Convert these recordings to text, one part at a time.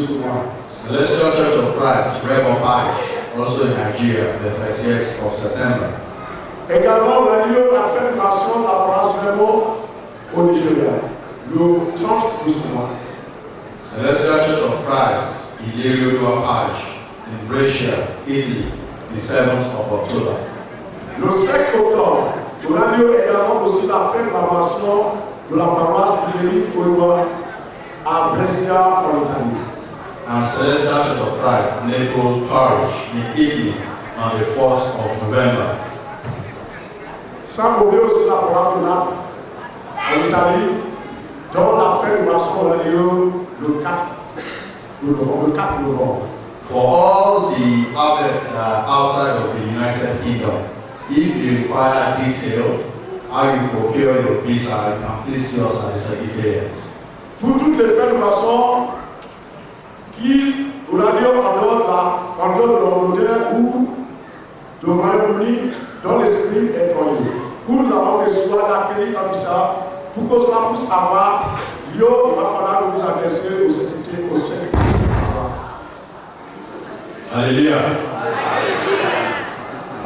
Celestial Church of Christ, Rebel Parish, also in Nigeria, the 30th of September. Également, Radio a fait une nation de la paroisse Rebel au Nigeria, le 30 de ce mois. Celestial Church of Christ, Illyria Parish, in Brescia, Italy, the 7th of October. Le 5 octobre, le Radio également aussi la fait une nation de la paroisse Illyria à Brescia, en Italie. And Celestial Church of Christ, Naples Parish, in Italy, on the 4th of November. Sans oublier aussi la paroisse de Naples, en Italie, dont la fête de nation a lieu le 4 novembre. For all the harvests that are outside of the United Kingdom, if you require detail, how you procure your visa, you can please see us at the Secretariat. Pour toutes les fêtes de nation qui, au radio, en dehors de l'Angleterre ou de Royaume-Uni, dont l'esprit est connu. Pour nous avoir des soins d'accueillir comme ça, pour que cela puisse avoir, il va falloir que vous adressez au secrétaire. Alléluia.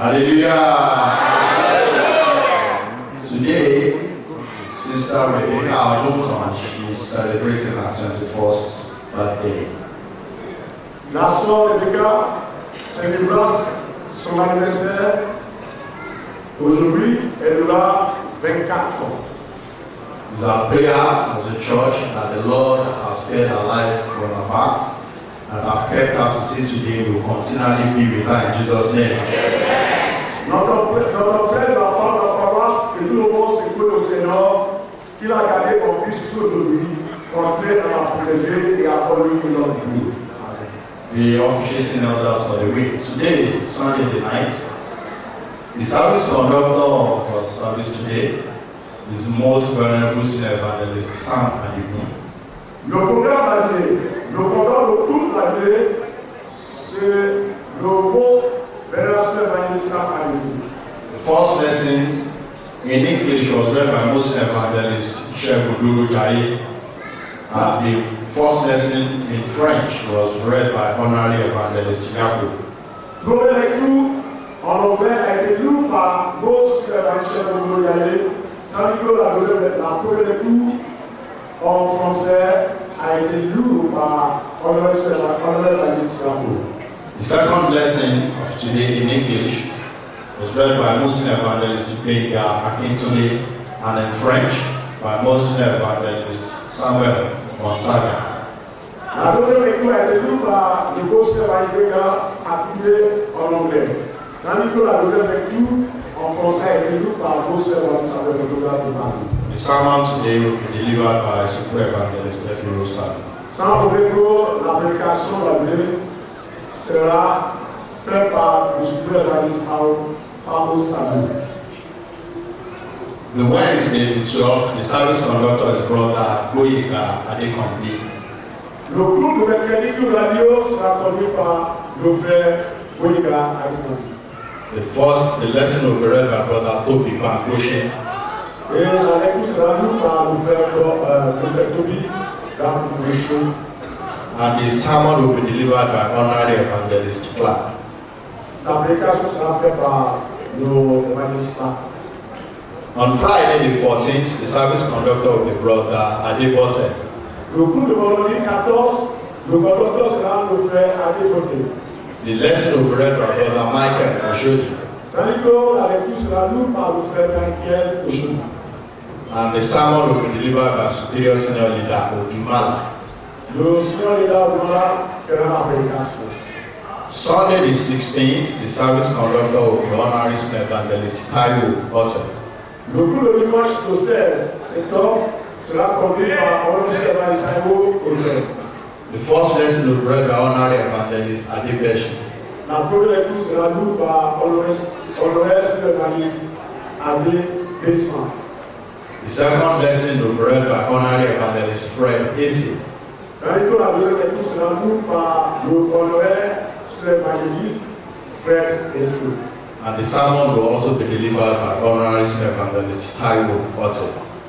Alléluia. Today, Sister Rebecca Adopton is celebrating her 21st birthday. La sœur Rebecca célèbre son anniversaire. Aujourd'hui, elle aura 24 ans. It's our prayer as a church that the Lord has spared her life from her birth, and have kept her to see today, will continually be with her in Jesus' name. Notre frère de la part de la paroisse, que tout le monde s'écoute au Seigneur, qu'il a gardé en vie tout aujourd'hui, continuer à la prélever et à conduire notre vie. The officiating elders for the week. Today, Sunday the night, the service conductor of our service today is most venerable senior evangelist Sam Adigun. Le programme d'année, le programme de toute l'année, c'est le most venerable evangelist Sam Adigun. The first lesson in English was read by Muslim evangelist Sheikh Buduru Jai, and the first lesson in French was read by Honorary Evangelist Yaku. Première lecture en anglais a été lue par Muslim evangelist Buduru Jai, tandis que la première lecture en français a été lue par Honorary Evangelist Yaku. The second lesson of today in English was read by Muslim evangelist Benga Akintoni, and in French by Muslim evangelist Samuel Montaga. La deuxième lecture a été lue par le Muslim evangelist appuyé en anglais, tandis que la deuxième lecture en français a été lue par le Muslim evangelist Samuel Montaga. The sermon today will be delivered by Super Evangelist Stephen Rosan. Sans oublier que la prédication de la Bible sera faite par le Super evangelist Fabo Samuel. The Wednesday, the 12th, the service conductor is brother Boyega Adekombi. Le groupe de mercredi de radio sera conduit par le frère Boyega Adekombi. The lesson will be read by brother Toby Bankoshe. Et la lecture sera lue par le frère Toby Bankoshe. And the sermon will be delivered by Honorary Evangelist Clark. La prédication sera faite par le evangelist Clark. On Friday the 14th, the service conductor will be brother Adebote. Le groupe de vendredi 14, le conducteur sera le frère Adebote. The lesson will be read by brother Michael Oshodi. Tandis que la lecture sera lue par le frère Michael Oshodi. And the sermon will be delivered by Superior Senior Leader Odumala. Le senior leader Odumala fera la prédication. Sunday the 16th, the service conductor will be Honorary Evangelist Taiwo Otte. Le cours de dimanche le 16 septembre sera conduit par Honorary Evangelist Taiwo Otte. The first lesson will be read by Honorary Evangelist Adebeshi. La première lecture sera lue par Honorary Evangelist Adebeshi. The second lesson will be read by Honorary Evangelist Fred Isi. Tandis que la deuxième lecture sera lue par le Honorary Evangelist Fred Isi. And the sermon will also be delivered by Honorary Evangelist Taiwo Otte.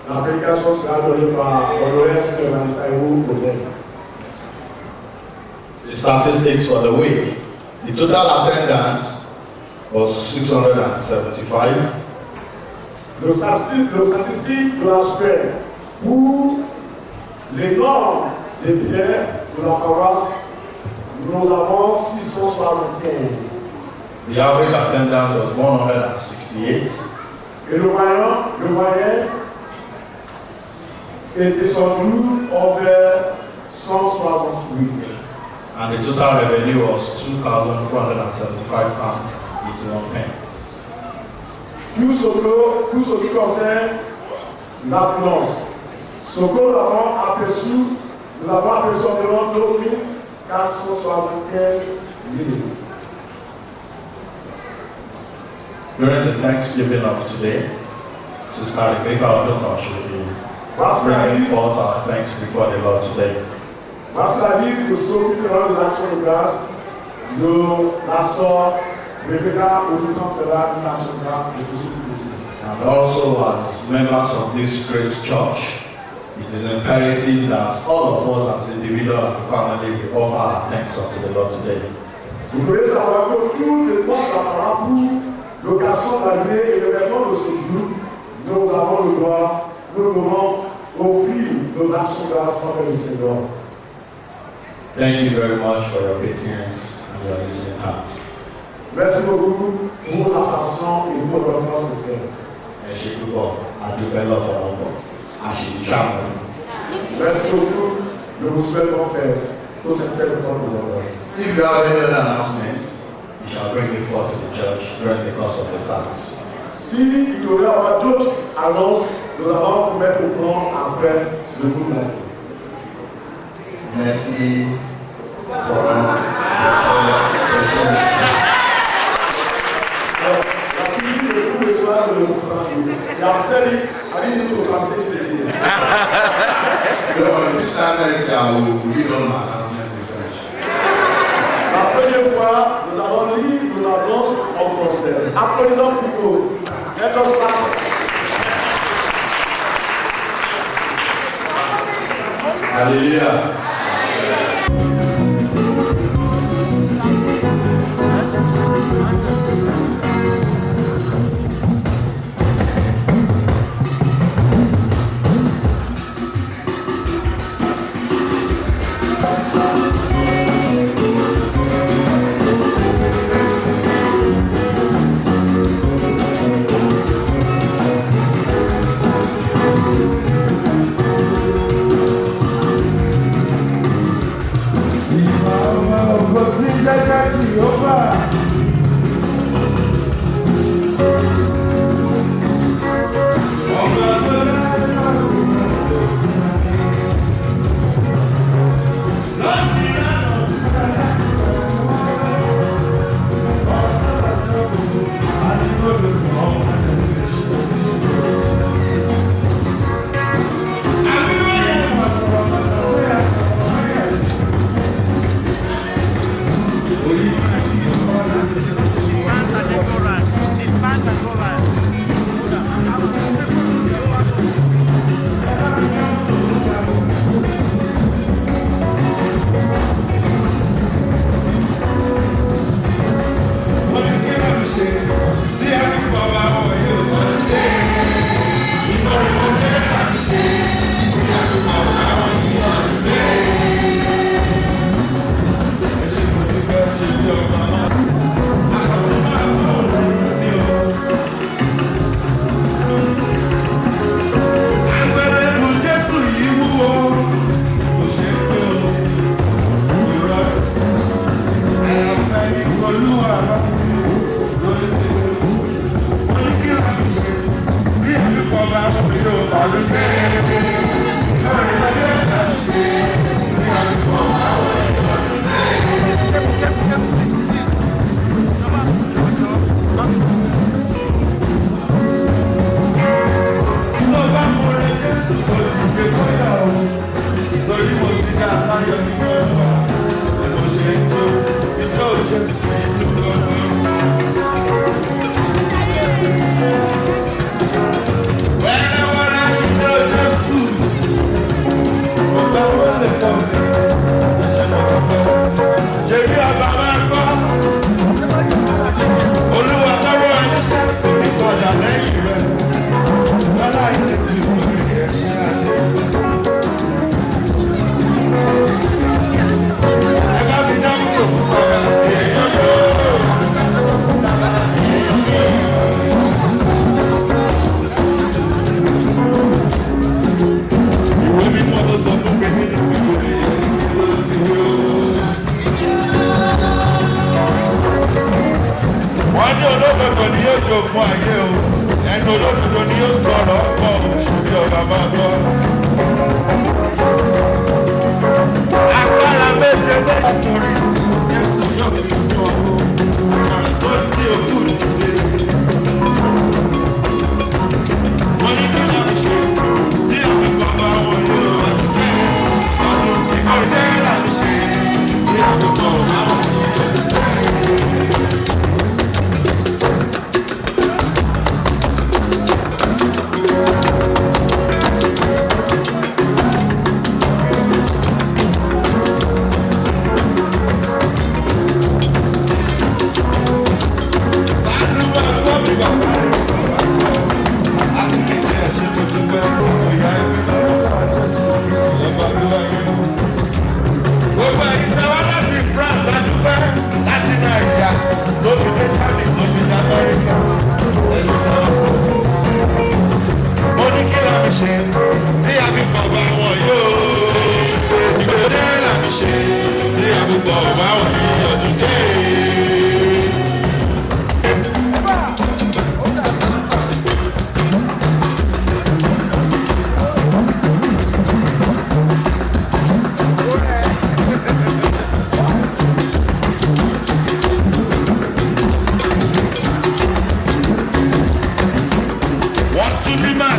La prédication sera donnée par Honorary Evangelist Taiwo Otte. the statistics for the week. The total attendance was 675. Le statistique de la semaine pour les normes des fidèles de la paroisse, nous avons 675. The average attendance was 168. Et le moyen est descendu envers 168. And the total revenue was £2,475.81. Tout ce qui concerne la finance, ce que nous avons aperçu environ 2475 000. During the Thanksgiving of today, Sister Rebecca Odoka should be bringing forth our thanks before the Lord today. Voici la vie de ceux qui feront de l'action de grâce. La sœur Rebecca Odoka fera une action de grâce de tous ceux qui décident. And also, as members of this great church, it is imperative that all of us as individuals and family will offer our thanks unto the Lord today. Vous devez savoir que tout le monde apparent pour l'occasion d'arriver et l'événement de ce jour, nous avons le droit, nous devons offrir nos actions de grâce envers le Seigneur. Thank you very much for your patience and your listening heart. Merci beaucoup pour la passion et pour votre sincère. Merci beaucoup. Merci beaucoup. Je vous souhaite bon fête. Pour cette fête de temps de l'honneur. If you have any other announcements, you shall bring it forth to the church during the course of the service. Si il y aurait d'autres annonces, nous allons vous mettre au courant après le mouvement. Merci pour La pluie de tous les soirs de la série a mis notre translate de l'île. This time next year, I will read all my announcements in French. La première fois, nous allons lire nos annonces en français. Applaudissons pour nous. Let us clap. Hallelujah. ṣe tí a fi pọ̀ bá wọn yóò. Ìgbòdè làmì ṣe tí a fi pọ̀ bá wọn yí ọdún dé.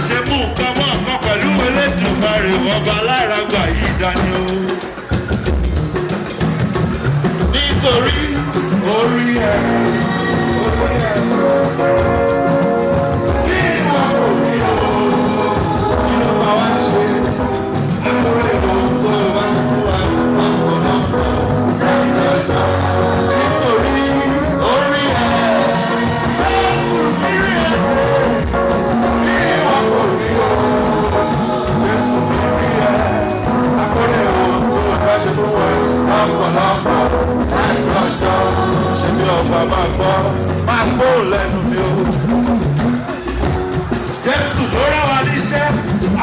Ṣe mú nǹkan mọ́ nǹkan pẹ̀lú Elédùmarè ọba lára gbà yìí dání o. Nítorí orí ẹ̀ ní ìwà òní o, inú wa wá ṣe àkórè ohun tó bá ṣe fún wa ọ̀pọ̀lọpọ̀ lẹ́yìn ọjọ́. Nítorí orí ẹ̀ Jésù mírí ẹ̀. Jésù mírí ẹ̀ akọ́lé ohun tó bá ṣe fún wa ọ̀pọ̀lọpọ̀ lẹ́yìn ọjọ́. Ṣé bí ọba máa gbọ́ lẹ́nu mi o. Jésù ló rán wa níṣẹ́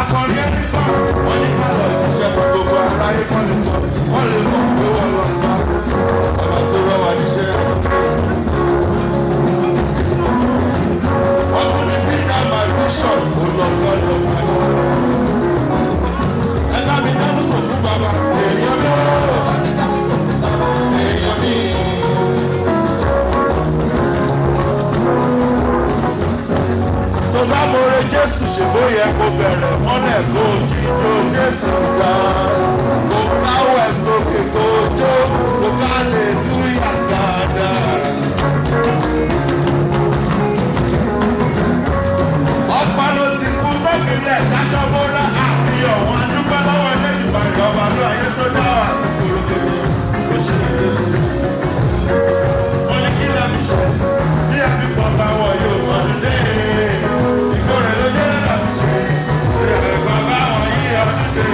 akọrin ẹni fà wọ́n ní ká lọ jíṣẹ́ fún gbogbo aráyé kan lè gbọ́ wọ́n lè mọ̀ pé wọ́n lọ gbọ́ ọba tó rán wa níṣẹ́. Wọ́n tún ní bí àmà bíṣọ̀p kò lọ gbọ́dọ̀ pẹ̀lú ẹ̀ka mi dánú sọ fún bàbá èèyàn mi èèyàn mi. Tó bá mọ̀rẹ́ Jésù ṣe bóyá kó bẹ̀rẹ̀ mọ́lẹ̀ kó jíjó Jésù gbà kó káwẹ̀ sókè kó jó kó ká lè lúyà dáadáa. Ọ̀pá ló ti kú lókèlè ṣáṣọ́bọ́lá àfihàn wọn adúgbò lọ́wọ́ Ẹlẹ́dùmarè ọba ló ayé tó dá wà sí kòrókèlè ó ṣe Jésù. Wọ́n ní kí lẹ́mi ṣe tí a fi pọ̀ bá wọ̀ yóò ọdún dé. Ìkórè ló jẹ́ lẹ́mi ṣe tí a fi pọ̀ bá wọ̀ yí ọdún dé.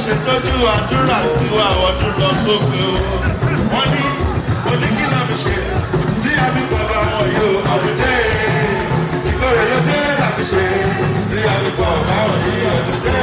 Ṣètọ́jú àdúrà tí wà ọdún lọ sókè o. Wọ́n ní oníkìlọ̀ mi ṣe tí a fi pọ̀ bá wọn yóò ọdún dé. Ìkórè ló dé làbí ṣe tí a fi pọ̀ bá wọn yí ọdún dé.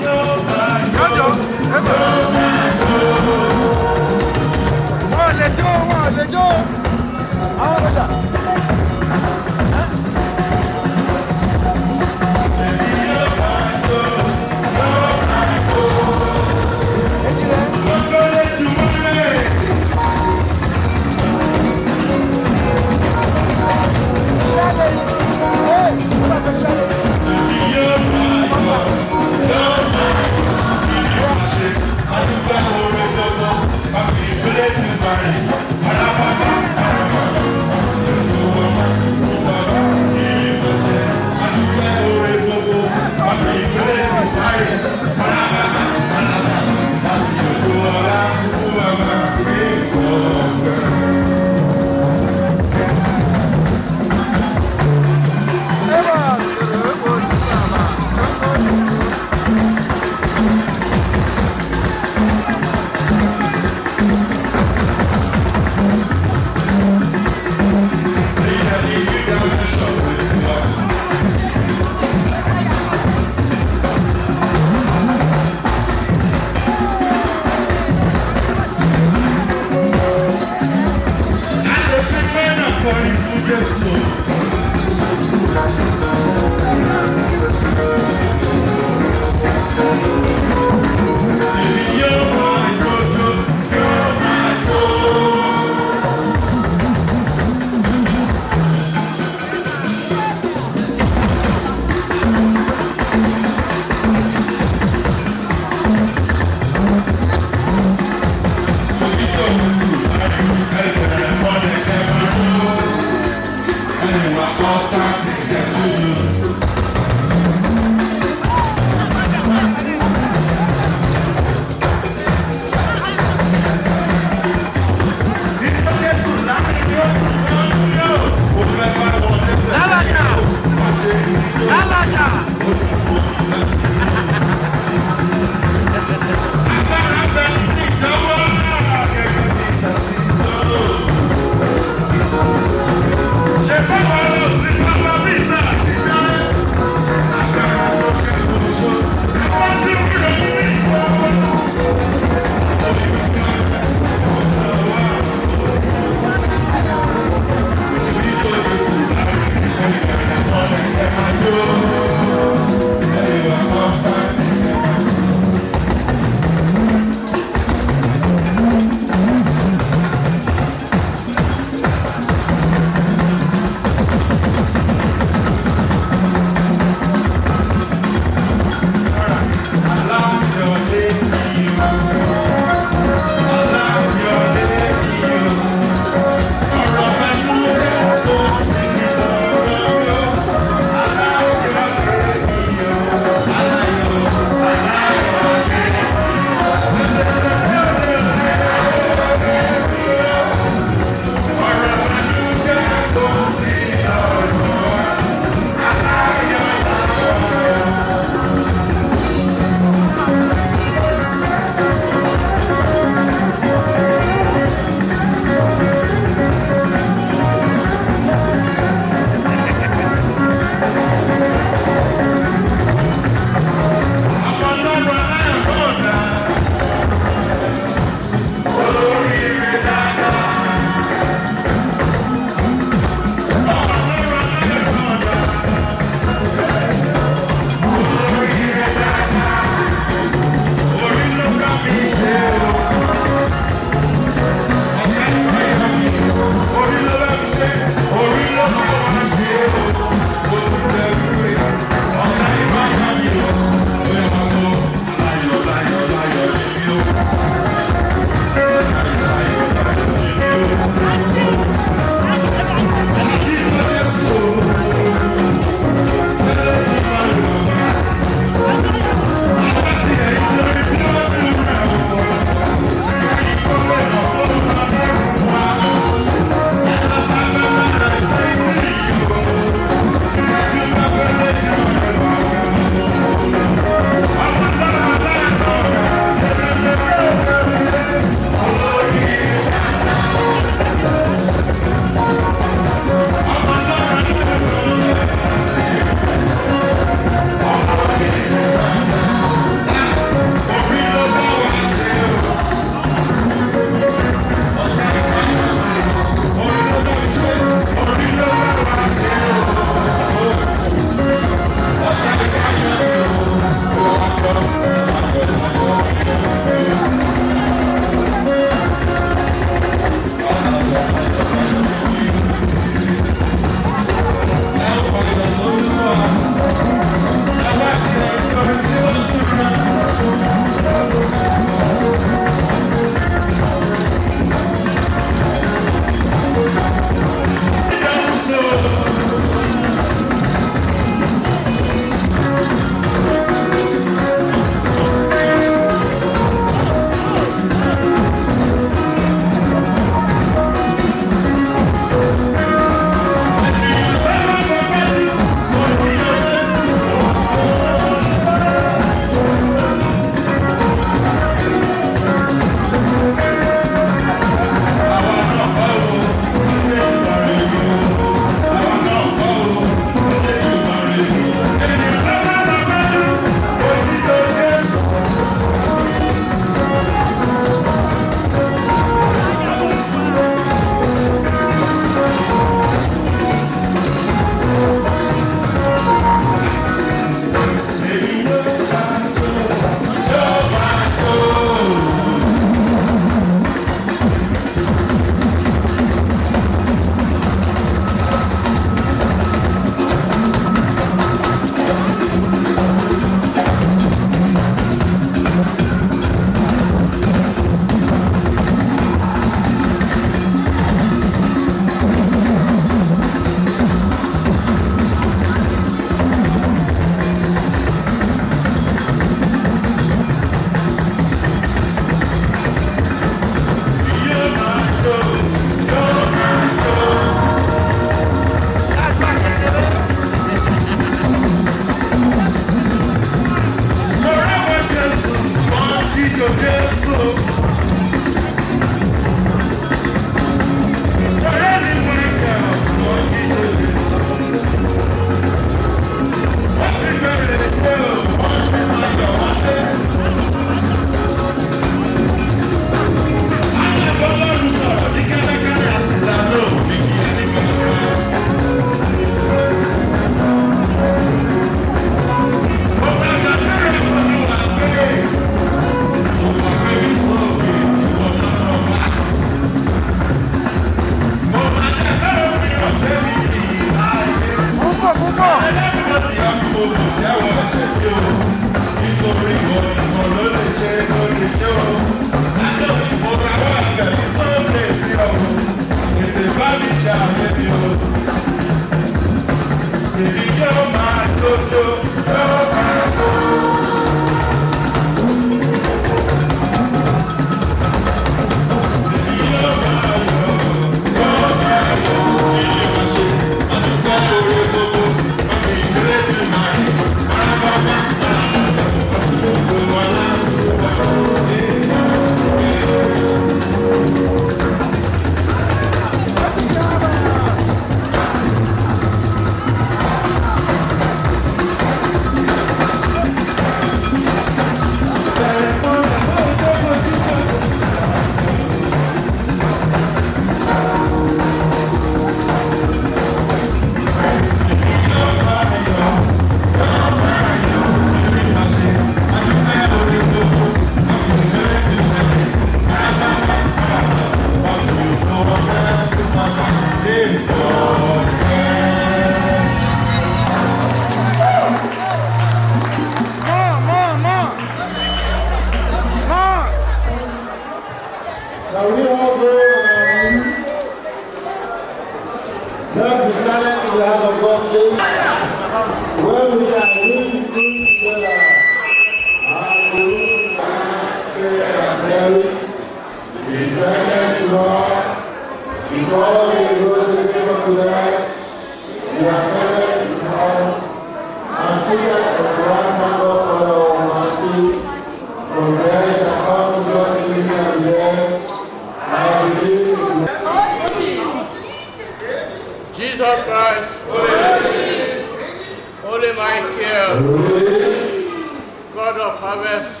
harvest.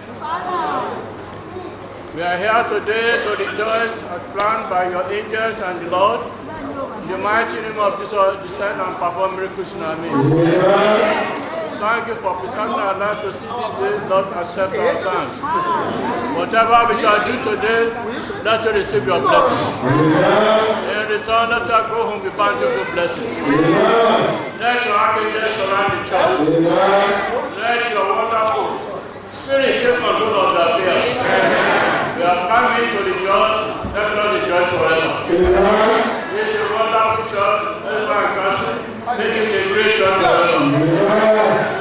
We are here today to rejoice as planned by your angels and the Lord. In the mighty name of Jesus, descend and perform miracles in our midst. Thank you for preserving our life to see this day. Lord, accept our thanks. Whatever we shall do today, let you receive your blessing. In return, let us go home with bountiful blessings. Let your archangels surround the church. Let your wonderful Spirit take control of the affairs. We have come in to rejoice. Let us rejoice forever. This is a wonderful church. Let's go and counsel. Make it a great church forever.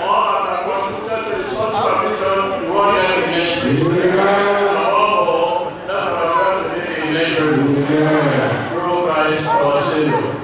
All that have contributed to the source of the church, we want them to bless you. Above all, let us God to make a nation. Through Christ our Savior.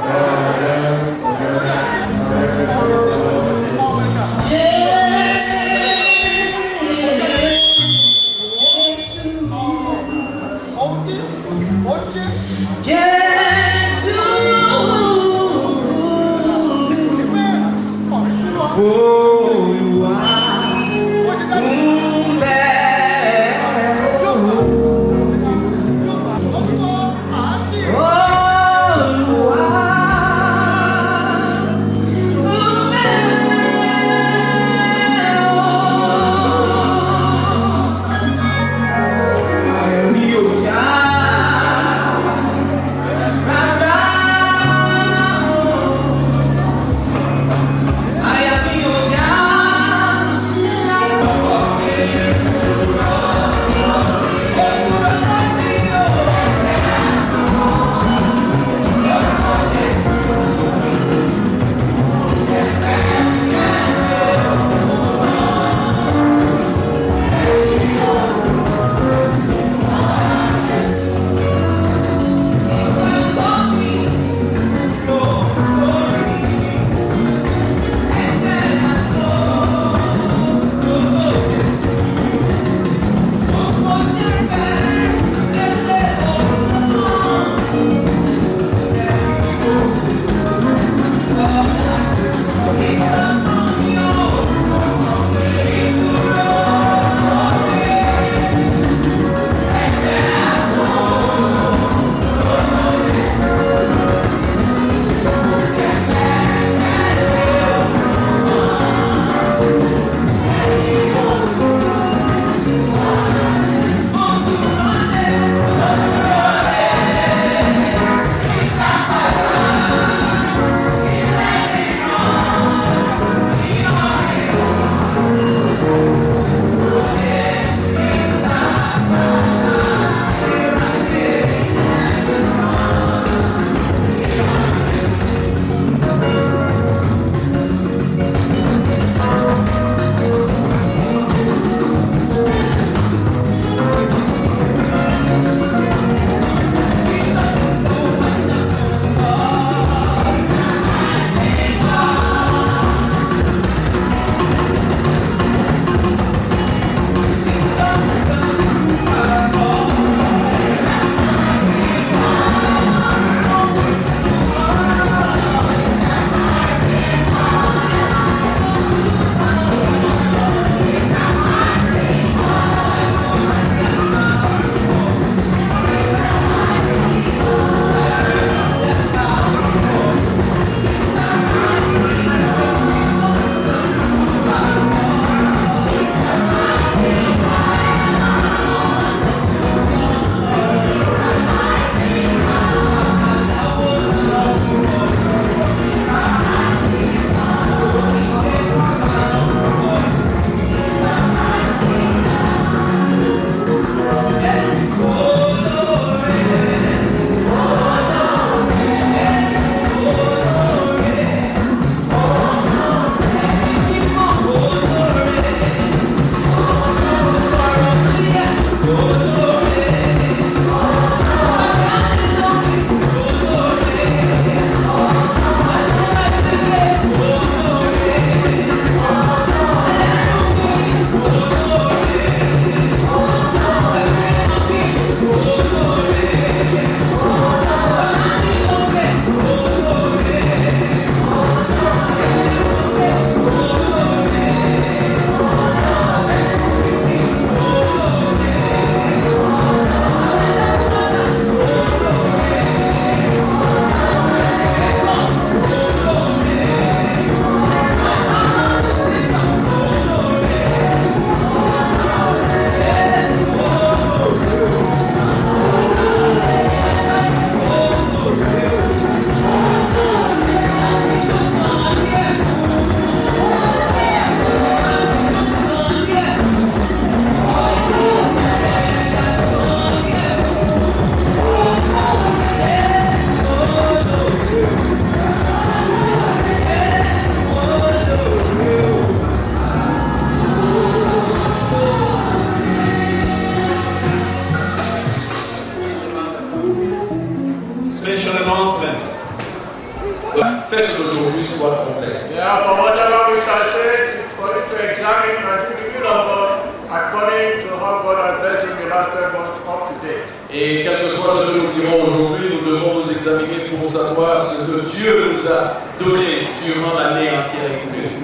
soit complète. Therefore, whatever we shall say, for you to examine and do the will of God, according to how God has blessed in the last 12 months up to date. Et quel que soit ce que nous dirons aujourd'hui, nous devons nous examiner pour savoir ce que Dieu nous a donné durant l'année entière écoulée.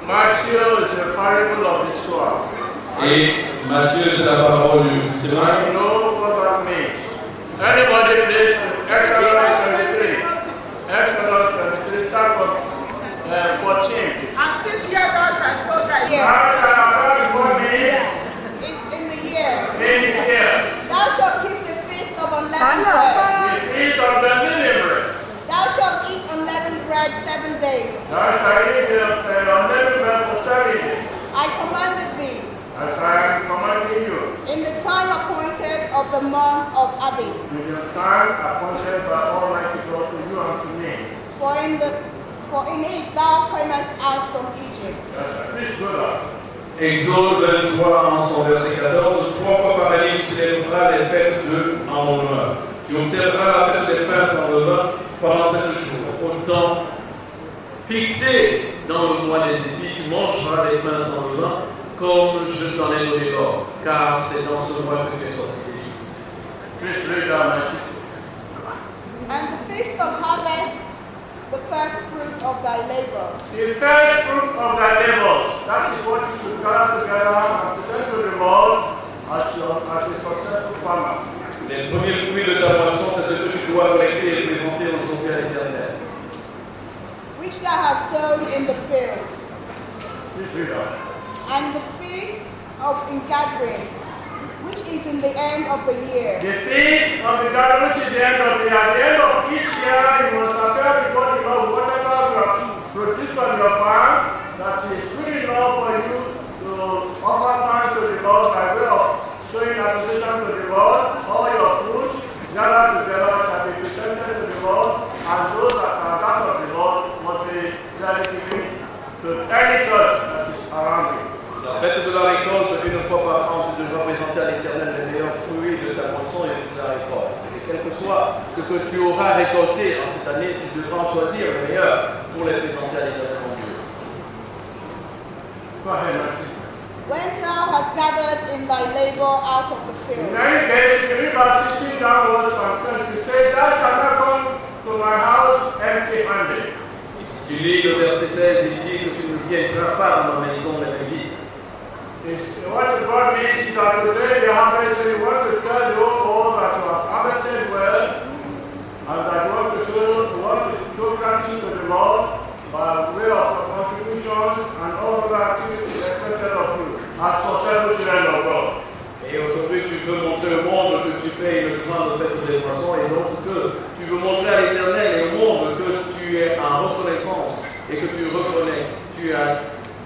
Matthew is the parable of the sower. Et Matthieu, c'est la parole du Seigneur. I know what that means. Anybody please, Exodus 23. Exodus 23, start from 14. And since ye thou shalt sow thy Thou shalt have before me in the year, in the year thou shalt keep the feast of unleavened the bread. feast of the deliverance. Thou shalt eat unleavened bread 7 days. Thou shalt eat the unleavened bread for 7 days, I commanded thee as I am commanding you, in the time appointed of the month of Abib. in the time appointed by Almighty God to you and to me. For in it thou camest out from Egypt. That's right. Please go down. Exode 23, en son verset 14, 3 fois par année tu célébreras les fêtes en mon honneur. Tu observeras la fête des pains sans levain pendant 7 jours. Au temps fixé dans le mois des épis, tu mangeras les pains sans levain comme je t'en ai donné l'ordre, car c'est dans ce mois que tu es sorti d'Égypte. Please read down, my sister. And the feast of harvest, the first fruit of thy labor. The first fruit of thy labors, that is what you should gather together and present to the Lord as a successful farmer. Les premiers fruits de ta moisson, c'est ce que tu dois collecter et présenter aujourd'hui à l'Éternel. Which thou hast sown in the field. Please read out. And the feast of ingathering, which is in the end of the year. The feast of the gathering, which is the end of the year. At the end of each year, you must appear before the Lord whatever you have produced from your farm that is good enough for you to offer thanks to the Lord by way of showing appreciation to the Lord. All your fruits gathered together shall be presented to the Lord, and those that are that of the Lord must be dedicated to any church that is around you. La fête de la récolte, une fois par an, tu devras présenter à l'Éternel les meilleurs fruits de ta moisson et de ta récolte. Et quel que soit ce que tu auras récolté en cette année, tu devras choisir les meilleurs pour les présenter à l'Éternel mon Dieu. Go ahead, Nancy. When thou hast gathered in thy labor out of the In field. any case, if you read verse 16 downwards from 20, you say, Thou shalt not come to my house empty-handed. Et si tu lis le verset 16, il dit que tu ne viendras pas dans ma maison les vides. What God means is that today you have you want to tell your all that you have harvested well, and that you want to show gratitude to the Lord by way of contributions and all other activities expected of you as successful children of God. Et aujourd'hui, tu veux montrer au monde que tu fais une grande fête des moissons et donc que tu veux montrer à l'Éternel et au monde que tu es en reconnaissance et que tu reconnais, tu as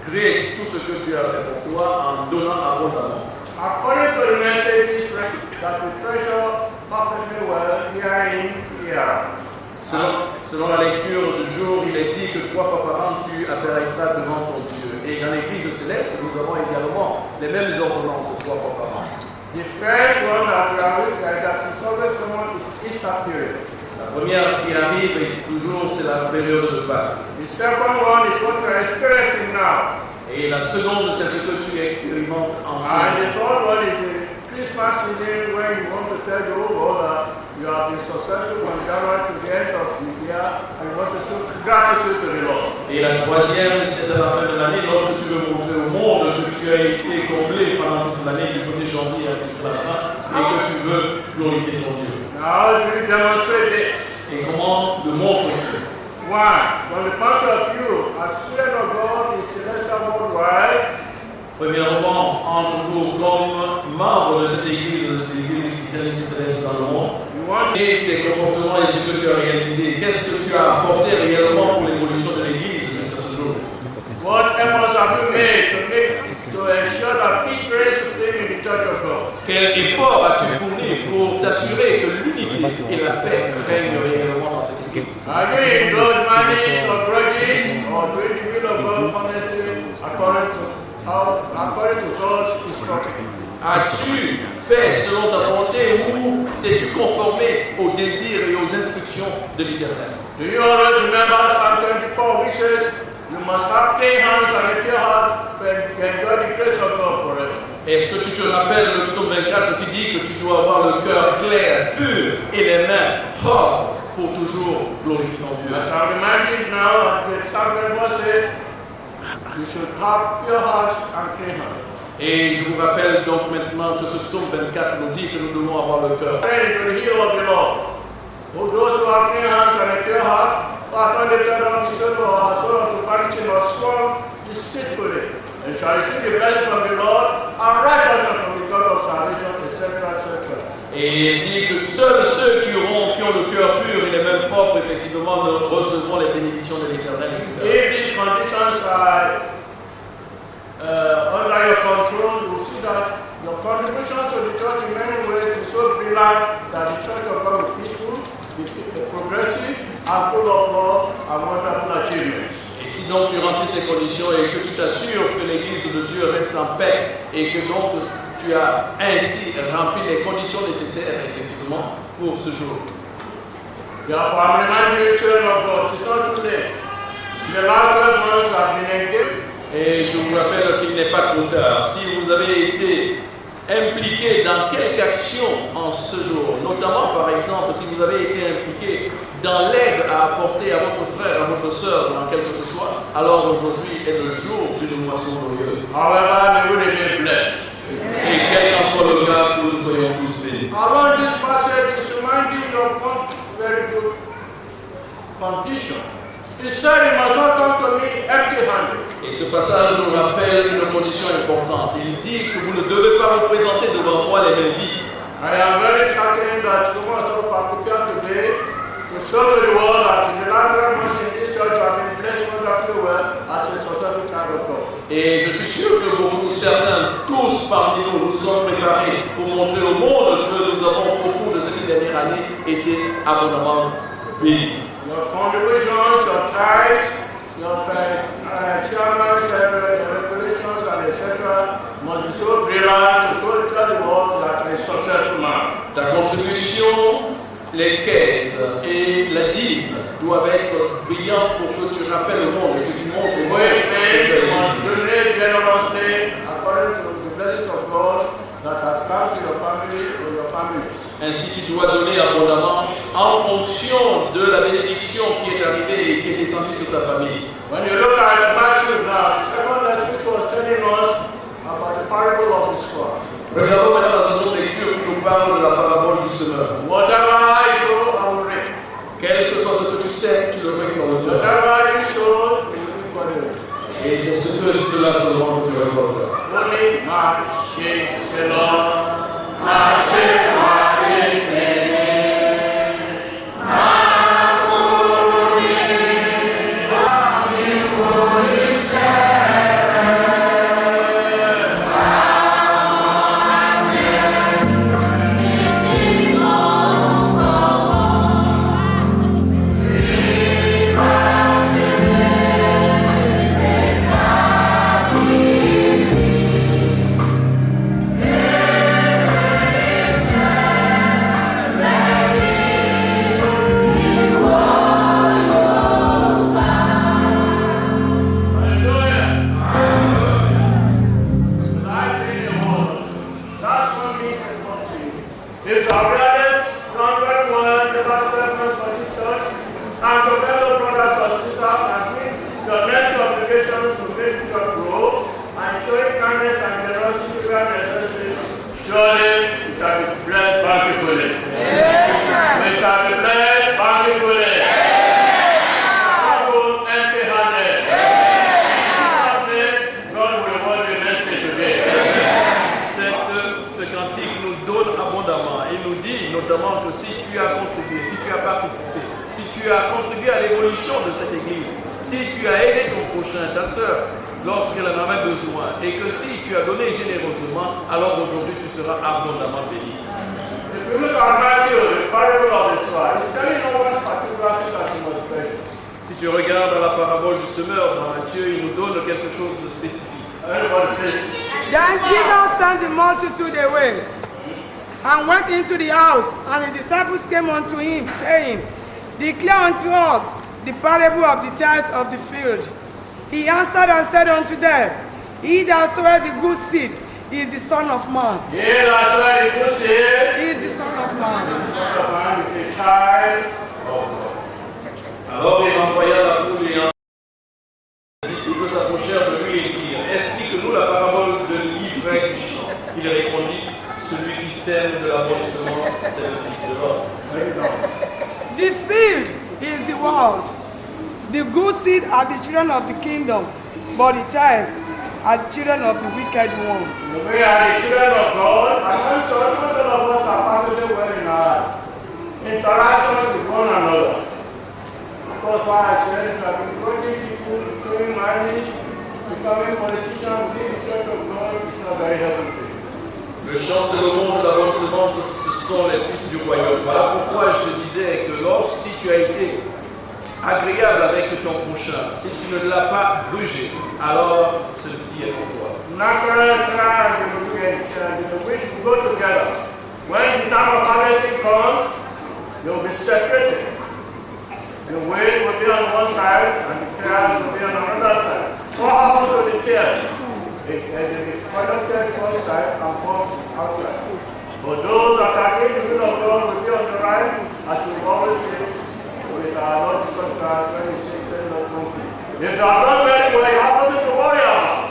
créé tout ce que tu as fait pour toi en donnant abondamment. According to the message that we treasure perfectly well year in, year out. Selon la lecture du jour, il est dit que 3 fois par an, tu apparaîtras devant ton Dieu. Et dans l'Église céleste, nous avons également les mêmes ordonnances 3 fois par an. The first one that we are with, that is always common, is Easter period. La première qui arrive, et toujours, c'est la période de Pâques. The second one is what we are experiencing now. Et la seconde, c'est ce que tu expérimentes And ensemble. the third one is the Christmas season, where you want to tell the whole world that you have been successful from January to the end of the year, and you want to show gratitude to the Lord. Et la troisième, c'est à la fin de l'année, lorsque tu veux montrer au monde que tu as été comblé pendant toute l'année, du 1er janvier jusqu'à la fin, et que tu veux glorifier ton Dieu. Now, how do you demonstrate this? Et comment le montres-tu? One, from the point of view, as children of God in celestial worldwide, Premièrement, entre vous comme membres de cette église, l'église ici céleste dans le monde, et tes comportements et ce que tu as réalisé, qu'est-ce que tu as apporté réellement pour l'évolution de l'église jusqu'à ce jour? what efforts have you made to ensure that peace reigns supreme in the church of God? Quel effort as-tu fourni pour t'assurer que l'unité et la paix règnent réellement dans cette église? Are you indulge malice or grudges, or doing the will of God honestly according to God's instruction? As-tu fait selon ta volonté ou t'es-tu conformé aux désirs et aux instructions de l'Éternel? Do you always remember Psalm 24, which says, you must have clean hands and a pure heart when you enjoy the grace of God forever? Est-ce que tu te rappelles le psaume 24 qui dit que tu dois avoir le cœur clair, pur et les mains propres pour toujours glorifier ton Dieu? As I'm reminded now, that Psalm 24 says, you should have pure hearts and clean hands. Et je vous rappelle donc maintenant que ce psaume 24 nous dit que nous devons avoir le cœur. Pray to the hero of the Lord. Who those who have clean hands and a pure heart, but when they turn off his soul or her soul unto vanity or scorn deceitfully, and shall receive the blessing from the Lord and righteousness from the God of salvation, etc., etc. Et il dit que seuls ceux qui ont le cœur pur et les mains propres, effectivement, recevront les bénédictions de l'Éternel, etc. If these conditions are under your control, you see that your contribution to the church in many ways is so brilliant that the church of God is peaceful, progressive, and full of love and wonderful achievements. Et si donc tu remplis ces conditions et que tu t'assures que l'Église de Dieu reste en paix et que donc tu as ainsi rempli les conditions nécessaires effectivement pour ce jour. Therefore, I'm reminding you, children of God, it's not too late. In the last 12 months, you have been engaged. Et je vous rappelle qu'il n'est pas trop tard. Si vous avez été impliqué dans quelque action en ce jour, notamment par exemple si vous avez été impliqué dans l'aide à apporter à votre frère, à votre soeur, dans quelque chose soit, alors aujourd'hui est le jour d'une moisson glorieuse. However, may we remain blessed. Et quel qu'en soit le cas, que nous soyons tous bénis. Around this passage is reminding you of one very good condition. He said, "You must not come to me empty-handed." Et ce passage nous rappelle une condition importante. Il dit que vous ne devez pas vous présenter devant moi les mains vides. I am very certain that you must all prepare today to show to the world that in the last 12 months in this church you have been blessed wonderfully well as a successful child of God. Et je suis sûr que beaucoup, certains, tous parmi nous, nous sommes préparés pour montrer au monde que nous avons, au cours de cette dernière année, été abondamment bénis. Your contributions, your tithes, your chairman's regulations, and etc. must be so brilliant to tell the world that a successful man. Ta contribution, les quêtes et la dîme doivent être brillantes pour que tu rappelles au monde et que tu montres au monde. Which means you must donate generously according to the blessings of God that have come to your family or your families. Ainsi, tu dois donner abondamment en fonction de la bénédiction qui est arrivée et qui est descendue sur ta famille. When you look at Matthew now, the second letter which was telling us about the parable of the sower. Regardons maintenant dans une autre lecture qui nous parle de la parabole du semeur. Whatever I sow, I will reap. Quel que soit ce que tu sais, tu le récoltes. Whatever you sow, you will reap what you reap. Et c'est cela seulement que tu récoltes. Only marcher, c'est l'homme, marcher, marcher, c'est que si tu as contribué, si tu as participé, si tu as contribué à l'évolution de cette église, si tu as aidé ton prochain, ta soeur, lorsqu'elle en avait besoin, et que si tu as donné généreusement, alors aujourd'hui tu seras abondamment béni. Si tu regardes dans la parabole du semeur dans Matthieu, il nous donne quelque chose de spécifique. Then Jesus sent the multitude away and went into the house, and the disciples came unto him, saying, Declare unto us the parable of the tares of the field. He answered and said unto them, He that soweth the good seed is the Son of Man. He that soweth the good seed He is the Son of Man. is the child of God. Alors il envoya la foule et les disciples s'approchèrent de lui et dirent, explique-nous la parabole de l'ivraie du champ. Il répondit, celui qui sème de la bonne semence, c'est le Fils de l'homme. The field is the world. The good seed are the children of the kingdom, but the tares are the children of the wicked ones. We are the children of God, and I'm sure not all of us are perfectly well in our interactions with one another. Because why I said is that encouraging people, doing marriage, becoming politicians, being the church of God is not very healthy. Le champ, c'est le monde, la bonne semence, ce sont les fils du royaume. Voilà pourquoi je te disais que si tu as été agréable avec ton prochain, si tu ne l'as pas grugé, alors ceci est pour toi. Natural time and which we go together. When the time of harvesting comes, they will be separated. The wheat will be on one side and the tares will be on another side. What happens to the tares? They will be collected one side and bought outright. But those that are in the will of God will be on the right, as we always say with our Lord Jesus Christ when we say, let us complete. If you are not very well, you have nothing to worry about.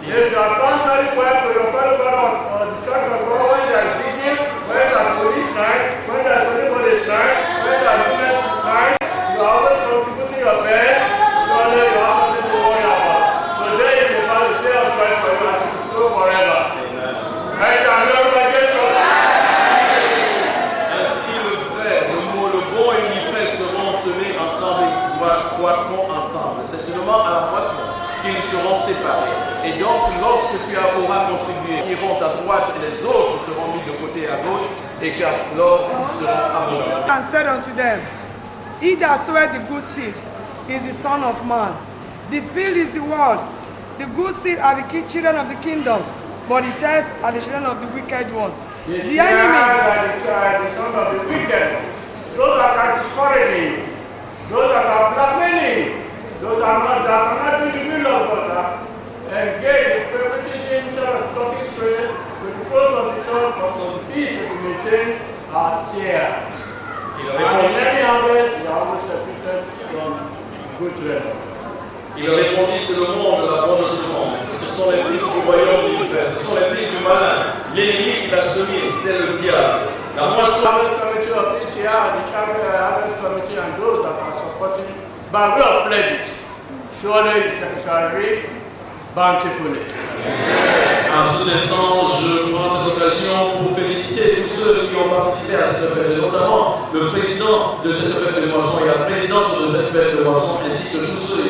If you have done very well to your fellow God or the church of God, when there is meeting, when there is police night, when there is anybody's night, when there is women's night, you are always contributing your best, surely you have nothing to worry about. Today is about the day of God for you and to be so forever. I shall never forget you. Ainsi le bon et l'ivraie seront semés ensemble et croîtront ensemble. C'est seulement à la moisson qu'ils seront séparés. Et donc, lorsque tu auras contribué, ils iront à droite et les autres seront mis de côté à gauche, et qu'alors ils seront abandonnés. And said unto them, He that soweth the good seed is the Son of Man. The field is the world. The good seed are the children of the kingdom, but the tares are the children of the wicked ones. The enemy are the sons of the wicked ones. Those that are discouraging you, those that are blackmailing you, those that are not doing the will of God, engage in favoritism instead of talking straight, with the close of the church of the peace to maintain our tears. And in any harvest, we are always separated from good treasure. Il répondit, c'est le monde, la bonne semence. Ce sont les fils du royaume du frère, ce sont les fils du malin. L'ennemi qui l'a semé, c'est le diable. La moisson. The harvest committee of this year, the harvest committee, and those that are supporting by way of pledges, surely you shall reap bountifully. En ce instant, je prends cette occasion pour féliciter tous ceux qui ont participé à cette fête, et notamment le président de cette fête de moisson et la présidente de cette fête de moisson, ainsi que tous ceux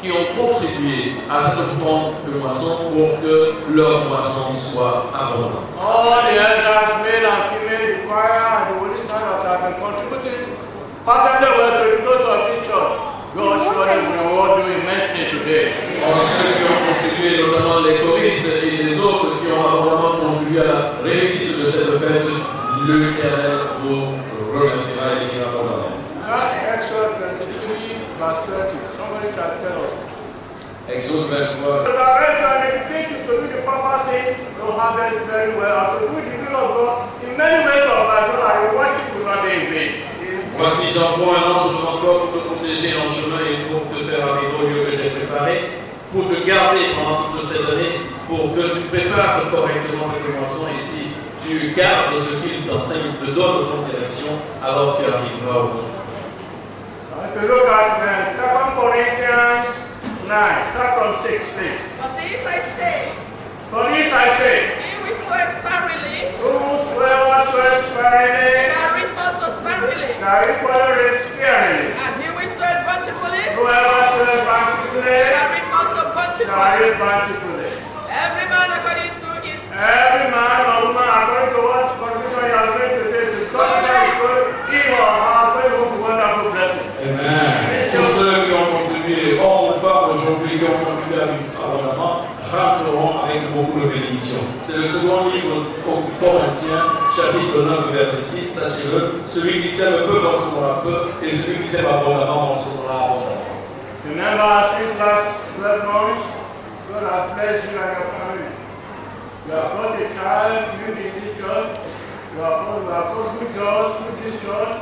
qui ont contribué à cette offrande de moisson pour que leur moisson soit abondante. All the elders, male and female, the choir and the Holy Spirit that have been contributing perfectly well to the growth of this church. God surely will reward you immensely today. Ceux qui ont contribué, notamment les choristes et les autres qui ont abondamment contribué à la réussite de cette fête, l'Éternel vous remerciera et bénira abondamment. Exodus 23, verse 20. Somebody can tell us. Exode 23. The director and education to do the proper thing, to have it very well, to do the will of God in many ways of life, so that your worship will not be in vain. Voici, j'envoie un ange devant toi pour te protéger en chemin et pour te faire arriver au lieu que j'ai préparé, pour te garder pendant toute cette année, pour que tu prépares correctement cette moisson. Et si tu gardes ce qu'il t'enseigne, te donne ton direction, alors tu arriveras au bon chemin. If you look at 2 Corinthians 9, start from 6, please. But this I say, For this I say, he which swears sparingly, whosoever swears sparingly, shall reap also sparingly. shall equally reap sparingly. And he which swears bountifully, Whoever swears bountifully, shall reap also shall bountifully. reap bountifully. Every man according to his. Every man or woman, according to what condition you are going to take, to God he or her will have a wonderful blessing. Amen. Tous ceux qui ont contribué, hommes ou femmes aujourd'hui, qui ont contribué abondamment, rentreront avec beaucoup second livre aux Corinthiens, chapitre 9, verset 6, sachez-le, celui qui sème peu recevra peu, et celui qui sème abondamment recevra abondamment. Remember, since last 12 months, God has blessed you and your family. You have got a child living in this church. You have got good jobs through this church.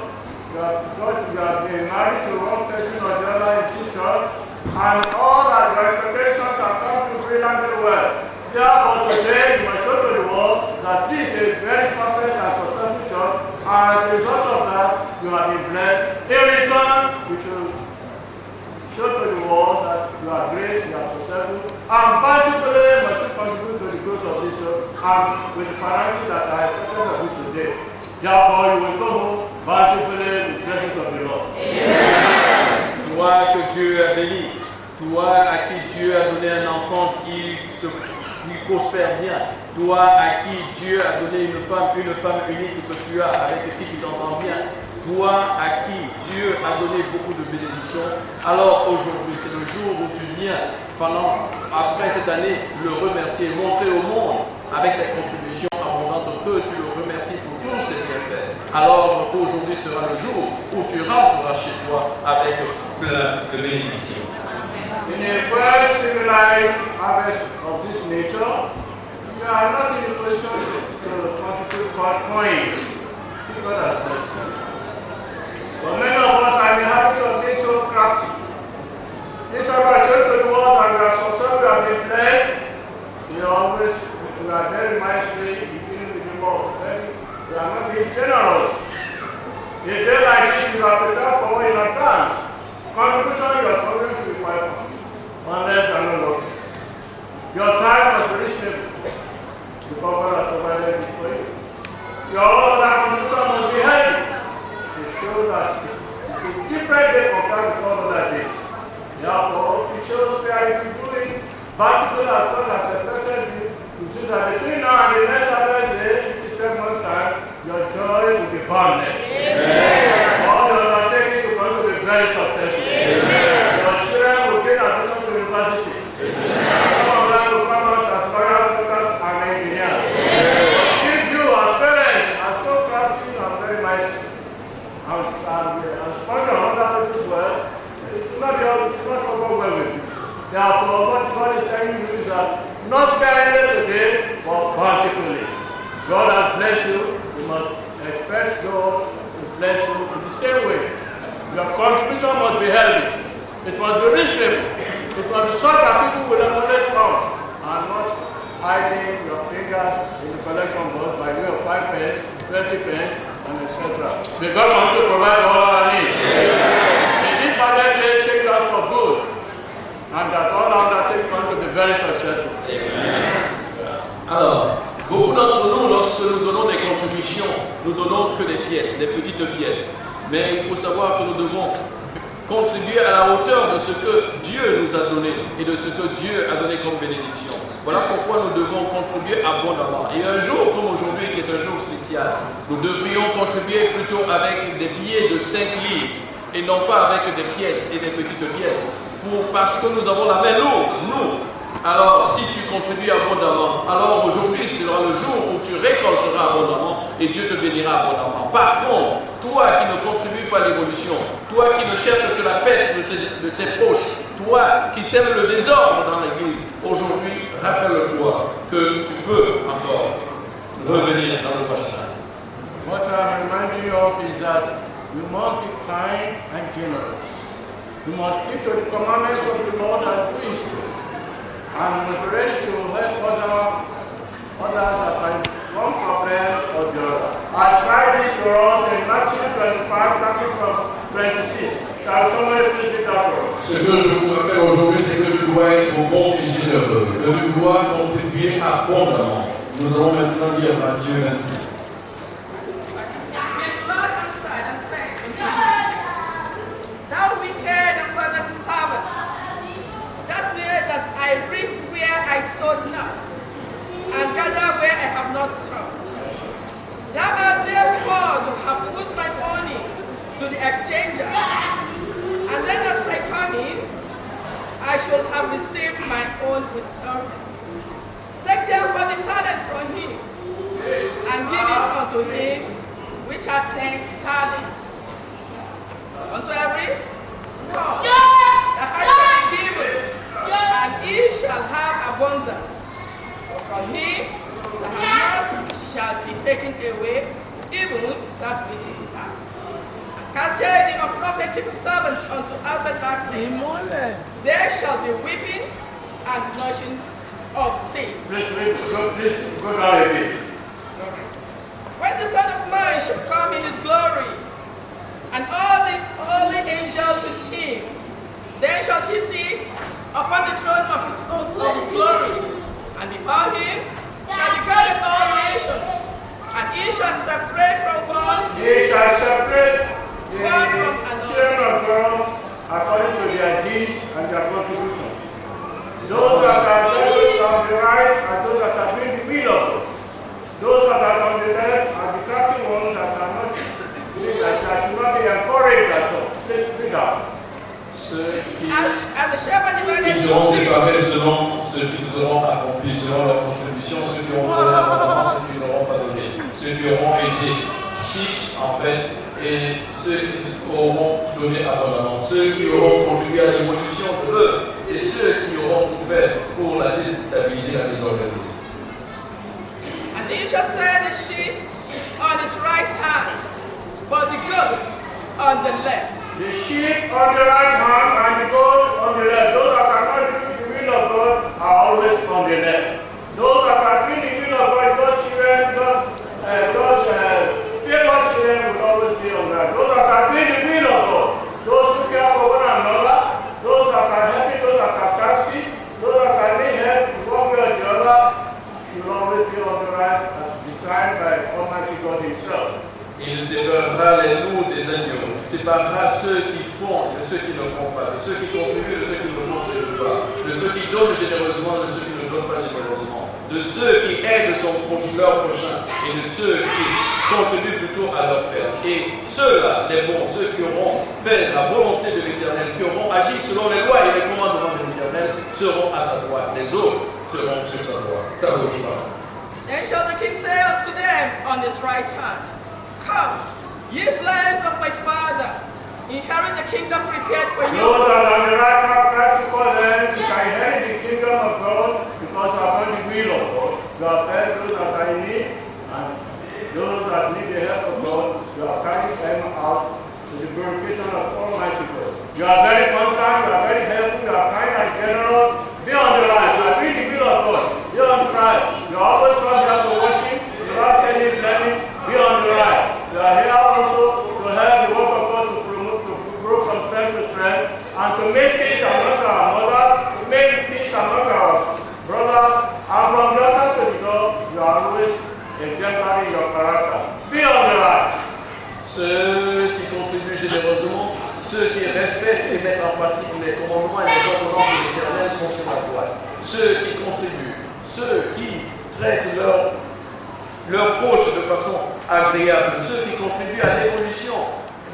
You have been married to one person or the other in this church. And all that your expectations have come to brilliantly well. Therefore, today you must show to the world that this is a very perfect and successful church. And as a result of that, you have been blessed. In return, you should show to the world that you are great, you are successful, and particularly must you contribute to the growth of this church and with the finances that I expected of you today. Therefore, you will go home particularly with the presence of the Lord. Toi que Dieu a béni, toi à qui Dieu a donné un enfant qui prospère bien, toi à qui Dieu a donné une femme unique que tu as, avec qui tu t'entends bien, toi à qui Dieu a donné beaucoup de bénédictions. Alors aujourd'hui, c'est le jour où tu viens, après cette année, le remercier, montrer au monde avec ta contribution abondante que tu le remercies pour tous ces bienfaits. Alors aujourd'hui sera le jour où tu rentreras chez toi avec plein de bénédictions. In a first civilized harvest of this nature, you are not in a position to contribute coins. God has blessed you. For many of us, I am happy of being so crafty. This one I show to the world and we are successful, we have been blessed. We are very nicely beginning with the world. We are not being generous. A day like this, you are prepared for in advance. Contribution, you are going to be welcome. Unless I know what. Your time must be reasonable. The God has provided it for you. Your other contribution must be heavy. It shows that it's a different day compared with all other days. Therefore, it shows where if you do it, particularly as God has expected you, you see that between now and the next 7 days, 57 months time, your joy will be boundless. All your undertakings will going to be very successful. Your children will gain admission to university. Some of them will come out as lawyers, doctors, and engineers. If you as parents are so crafty and very nice, and sponsor other people's well, it will not go well with you. Therefore, what God is telling you is that not sparingly today, but particularly. God has blessed you. You must expect God to bless you in the same way. Your contribution must be healthy. It must be reasonable. It must be such that people will acknowledge us and not hiding your fingers in the collection box by way of 5 pence, 20 pence, and etc. May God want to provide all our needs. In this 100 days, take that for good. And that all our undertakings going to be very successful. Alors, beaucoup d'entre nous, lorsque nous donnons des contributions, nous donnons que des pièces, des petites pièces. Mais il faut savoir que nous devons contribuer à la hauteur de ce que Dieu nous a donné et de ce que Dieu a donné comme bénédiction. Voilà pourquoi nous devons contribuer abondamment. Et un jour comme aujourd'hui, qui est un jour spécial, nous devrions contribuer plutôt avec des billets de 5 livres et non pas avec des pièces et des petites pièces. Parce que nous avons la main lourde, nous. Alors, si tu contribues abondamment, alors aujourd'hui sera le jour où tu récolteras abondamment et Dieu te bénira abondamment. Par contre, toi qui ne contribues pas à l'évolution, toi qui ne cherches que la paix de tes proches, toi qui sèmes le désordre dans l'église, aujourd'hui, rappelle-toi que tu peux encore revenir dans le pastorat. What I'm reminding you of is that you must be kind and generous. You must keep to the commandments of the Lord and do His will. And be ready to help others that are in one problem or the other. As Christ is for us in Matthew 25, starting from 26. Shall somebody please read that for us? Ce que je vous rappelle aujourd'hui, c'est que tu dois être bon et généreux, que tu dois contribuer abondamment. Nous allons maintenant lire Matthieu 26. His Lord answered and said unto him, Thou wicked and perverse servant, that day that I reap where I sowed not, and gather where I have not stored. Thou art therefore to have put my money to the exchangers, and then as I come in, I should have received my own with sorrow. Take therefore the talent upon him, and give it unto him which hath 10 talents. Unto every one that shall be given, and he shall have abundance. But from him that hath not shall be taken away even that which he hath. Cast ye the unprofited servant unto outer darkness. There shall be weeping and gnashing of teeth. Please go down a bit. When the Son of Man shall come in his glory, and all the holy angels with him, then shall he sit upon the throne of his glory, and before him shall be gathered all nations, and he shall separate from one. He shall separate the One from another. children of God according to their deeds and their contributions. Those that are those on the right are those that are doing the will of God. Those that are on the left are the crafty ones that are not that should not be encouraged at all. Let's read out. Ceux qui As the shepherd divided ils seront séparés selon ce qu'ils auront accompli, selon leur contribution, ceux qui auront donné abondamment, ceux qui n'auront pas donné, ceux qui auront été chiches en fait, et ceux qui auront donné abondamment, ceux qui auront contribué à l'évolution de eux, et ceux qui auront tout fait pour la déstabiliser, la désorganiser. And he shall set the sheep on his right hand, but the goats on the left. The sheep on the right hand and the goats on the left. Those that are not doing the will of God are always on the left. Those that are doing the will of God, those children, those favored children will always be on that. Those that are doing the will of God, those who care for one another, those that are happy, those that are thirsty, those that are need help one way or the other, will always be on the right as designed by Almighty God Himself. Il séparera les loups des agneaux. Il séparera ceux qui font de ceux qui ne font pas, de ceux qui contribuent de ceux qui ne contribuent pas, de ceux qui donnent généreusement de ceux qui ne donnent pas généreusement, de ceux qui aident leur prochain et de ceux qui contribuent plutôt à leur père. Et ceux-là, les bons, ceux qui auront fait la volonté de l'Éternel, qui auront agi selon les lois et les commandements de l'Éternel, seront à sa droite. Les autres seront sur sa droite. Ça vaut le choix. Then shall the king say unto them on his right hand, Come, ye blessed of my Father, inherit the kingdom prepared for you. Those that are on the right hand, Christ will call them, you shall inherit the kingdom of God because you have done the will of God. You have fed those that are in need, and those that need the help of God, you are carrying them out to the glorification of Almighty God. You are very constant, you are very helpful, you are kind and generous. Be on the right, you are doing the will of God. Be on the right. You are always come here to worship, without any learning. Be on the right. You are here also to help the work of God to promote, to grow from strength to strength, and to make peace among our mother, to make peace among our brother, and from daughter to the dog, you are always exemplary in your character. Be on the right. Ceux qui contribuent généreusement, ceux qui respectent et mettent en pratique les commandements et les ordonnances de l'Éternel sont sur la droite. Ceux qui contribuent, ceux qui traitent leurs proches de façon agréable, ceux qui contribuent à l'évolution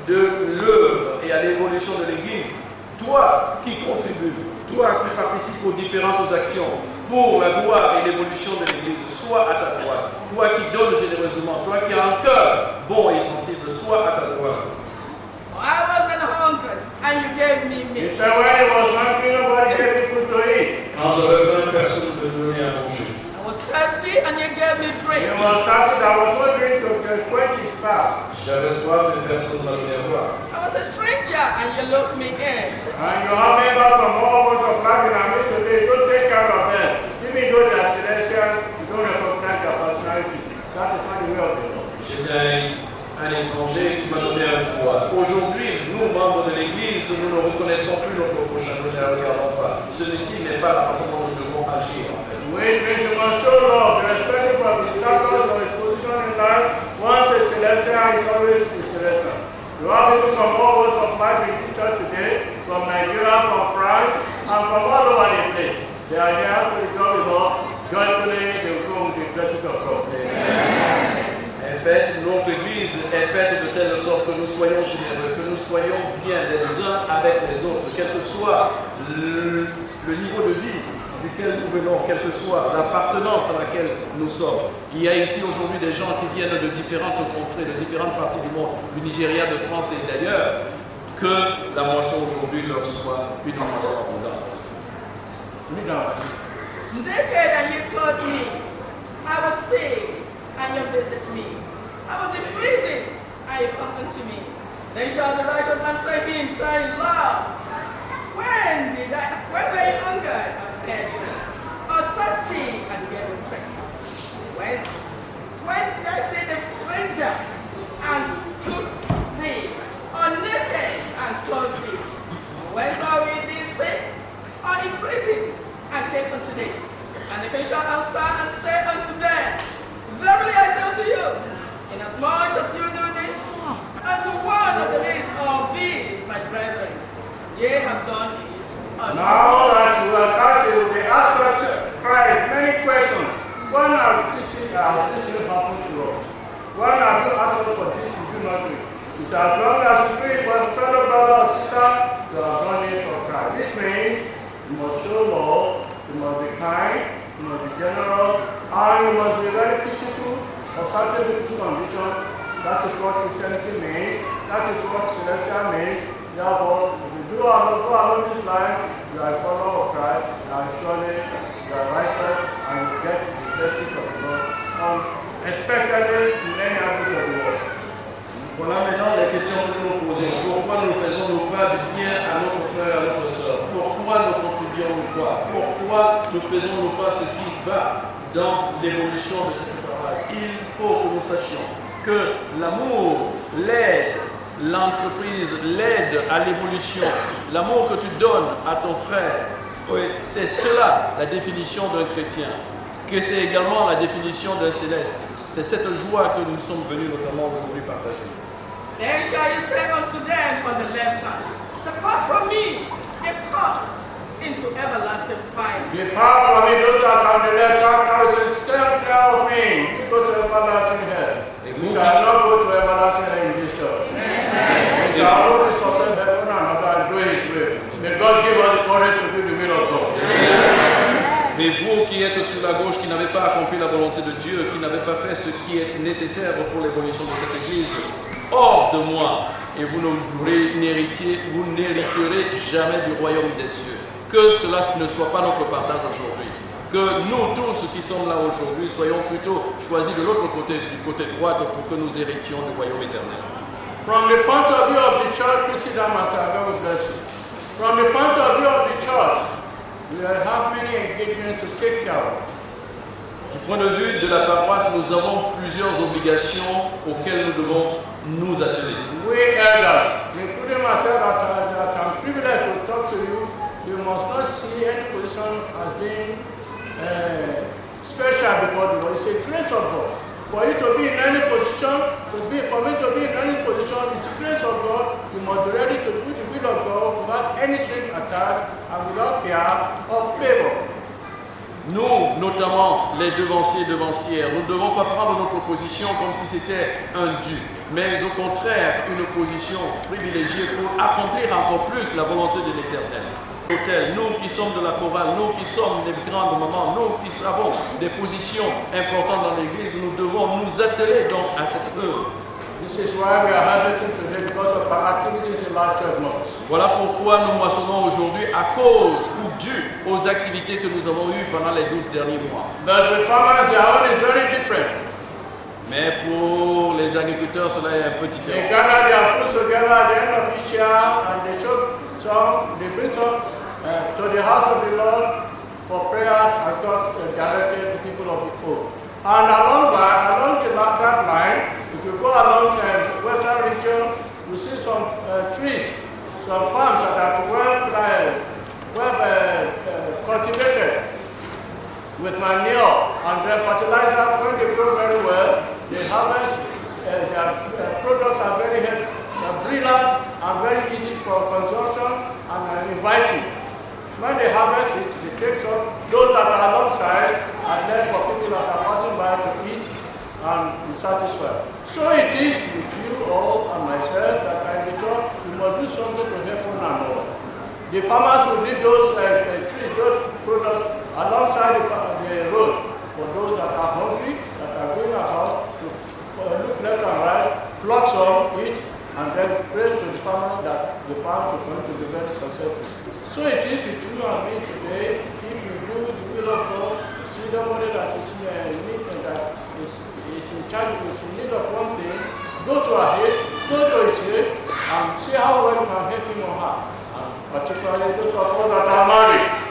de l'œuvre et à l'évolution de l'Église. Toi qui contribues, toi qui participes aux différentes actions pour la gloire et l'évolution de l'Église, sois à ta droite. Toi qui donnes généreusement, toi qui as un cœur bon et sensible, sois à ta droite. I wasn't hungry, and you gave me You meat. said when he was hungry, nobody gave him food to eat. Quand j'avais faim, personne ne me donnait à manger. I was thirsty, and you gave me drink. He was started, there was no drink to quench his thirst. J'avais soif et personne ne m'a donné à boire. I was a stranger, and you looked me in. And you have members from all over of life in our midst today, don't take care of them. Even though they are celestial, you don't recognize their personality. That is not the way of the Lord. J'étais un étranger, tu m'as donné un toit. Aujourd'hui, nous, membres de l'Église, nous ne reconnaissons plus notre prochain, nous ne le regardons pas. Celui-ci n'est pas la façon dont nous devons agir, en fait. Which means you must show love, irrespective of his status or his position in life. Once a celestial is always a celestial. You have people from all walks of life in this church today, from Nigeria, from France, and from all over the place. They are here to rejoice with us. Joyfully, they will come with the blessings of God. Amen. En fait, notre Église est faite de telle sorte que nous soyons généreux, que nous soyons bien les uns avec les autres, quel que soit le niveau de vie duquel nous venons, quelle que soit l'appartenance à laquelle nous sommes. Il y a ici aujourd'hui des gens qui viennent de différentes contrées, de différentes parties du monde, du Nigeria, de France et d'ailleurs, que la moisson aujourd'hui leur soit une moisson abondante. Naked and you clothed me. I was sick and you visited me. I was in prison and you come unto me. Then shall the righteous answer him, saying, Lord, when were you hungered and fed you? Or thirsty and gave you drink? When did I see the stranger and took thee? Or naked and clothed thee? When saw we thee sick or in prison and came unto thee? And the king shall answer and say unto them, Verily I say unto you, inasmuch as you do this, unto one of the least of these, my brethren, ye have done it unto Now that you are catching, they ask us Christ many questions. When have this happened to us? When have you asked us for this, you do not do it? He says, as long as you do it for the fellow brother or sister, you have done it for Christ. This means you must show love, you must be kind, you must be generous, and you must be very critical of certain people's conditions. That is what Christianity means. That is what Celestial means. Therefore, if you go along this line, you are a follower of Christ, and surely you are righteous, and you get the blessings of the Lord unexpectedly in many areas of the world. Voilà maintenant les questions que nous nous posons. Pourquoi nous faisons nos pas du bien à notre frère, à notre soeur? Pourquoi nous contribuons nos pas? Pourquoi nous faisons nos pas ce qui va dans l'évolution de cette paroisse? Il faut que nous sachions que l'amour, l'aide, l'entreprise, l'aide à l'évolution, l'amour que tu donnes à ton frère, c'est cela la définition d'un chrétien, que c'est également la définition d'un céleste. C'est cette joie que nous sommes venus notamment aujourd'hui partager. Then shall you say unto them on the left hand, Depart from me, depart into everlasting fire. Depart from me, those that are on the left hand, now it says, stand clear of me, you go to everlasting hell. You shall not go to everlasting hell in this church. You shall not be successful in one another and do his will. May God give us the courage to do the will of God. Mais vous qui êtes sur la gauche, qui n'avez pas accompli la volonté de Dieu, qui n'avez pas fait ce qui est nécessaire pour l'évolution de cette Église, hors de moi, et vous n'hériterez jamais du royaume des cieux. Que cela ne soit pas notre partage aujourd'hui. Que nous tous qui sommes là aujourd'hui soyons plutôt choisis de l'autre côté, du côté droit, pour que nous héritions du royaume éternel. From the point of view of the church, please sit down, Master. God will bless you. From the point of view of the church, we have many engagements to take care of. Du point de vue de la paroisse, nous avons plusieurs obligations auxquelles nous devons nous atteler. We elders, including myself, that I'm privileged to talk to you, you must not see any position as being special before the Lord. It's a grace of God. For you to be in any position, for me to be in any position, it's the grace of God. You must be ready to do the will of God without any string attached and without fear or favor. Nous, notamment les devancières, nous ne devons pas prendre notre position comme si c'était un dû, mais au contraire une position privilégiée pour accomplir encore plus la volonté de l'Éternel. Nous qui sommes de la chorale, nous qui sommes des grandes mamans, nous qui avons des positions importantes dans l'Église, nous devons nous atteler donc à cette œuvre. This is why we are harvesting today because of our activities in the last 12 months. Voilà pourquoi nous moissonnons aujourd'hui à cause ou dû aux activités que nous avons eues pendant les 12 derniers mois. But the farmers, their own is very different. Mais pour les agriculteurs, cela est un peu différent. They gather their fruits together at the end of each year and they show some, they bring some to the house of the Lord for prayers and God directed the people of the old. And along that line, if you go along the western region, you see some trees, some farms that are well cultivated with manure and then fertilizers. When they grow very well, they harvest, their products are very brilliant and very easy for consumption and inviting. When they harvest it, they take some, those that are alongside, and then for people that are passing by to eat and be satisfied. So it is with you all and myself that I return, we must do something to help one another. The farmers will need those trees, those products alongside the road for those that are hungry, that are going about to look left and right, pluck some, eat, and then pray to the farmer that the farm is going to be very successful. So it is with you and me today. If you do the will of God, see somebody that is in need and that is in charge, is in need of one thing, go to his head, and see how well you can help him or her. And particularly those of us that are married.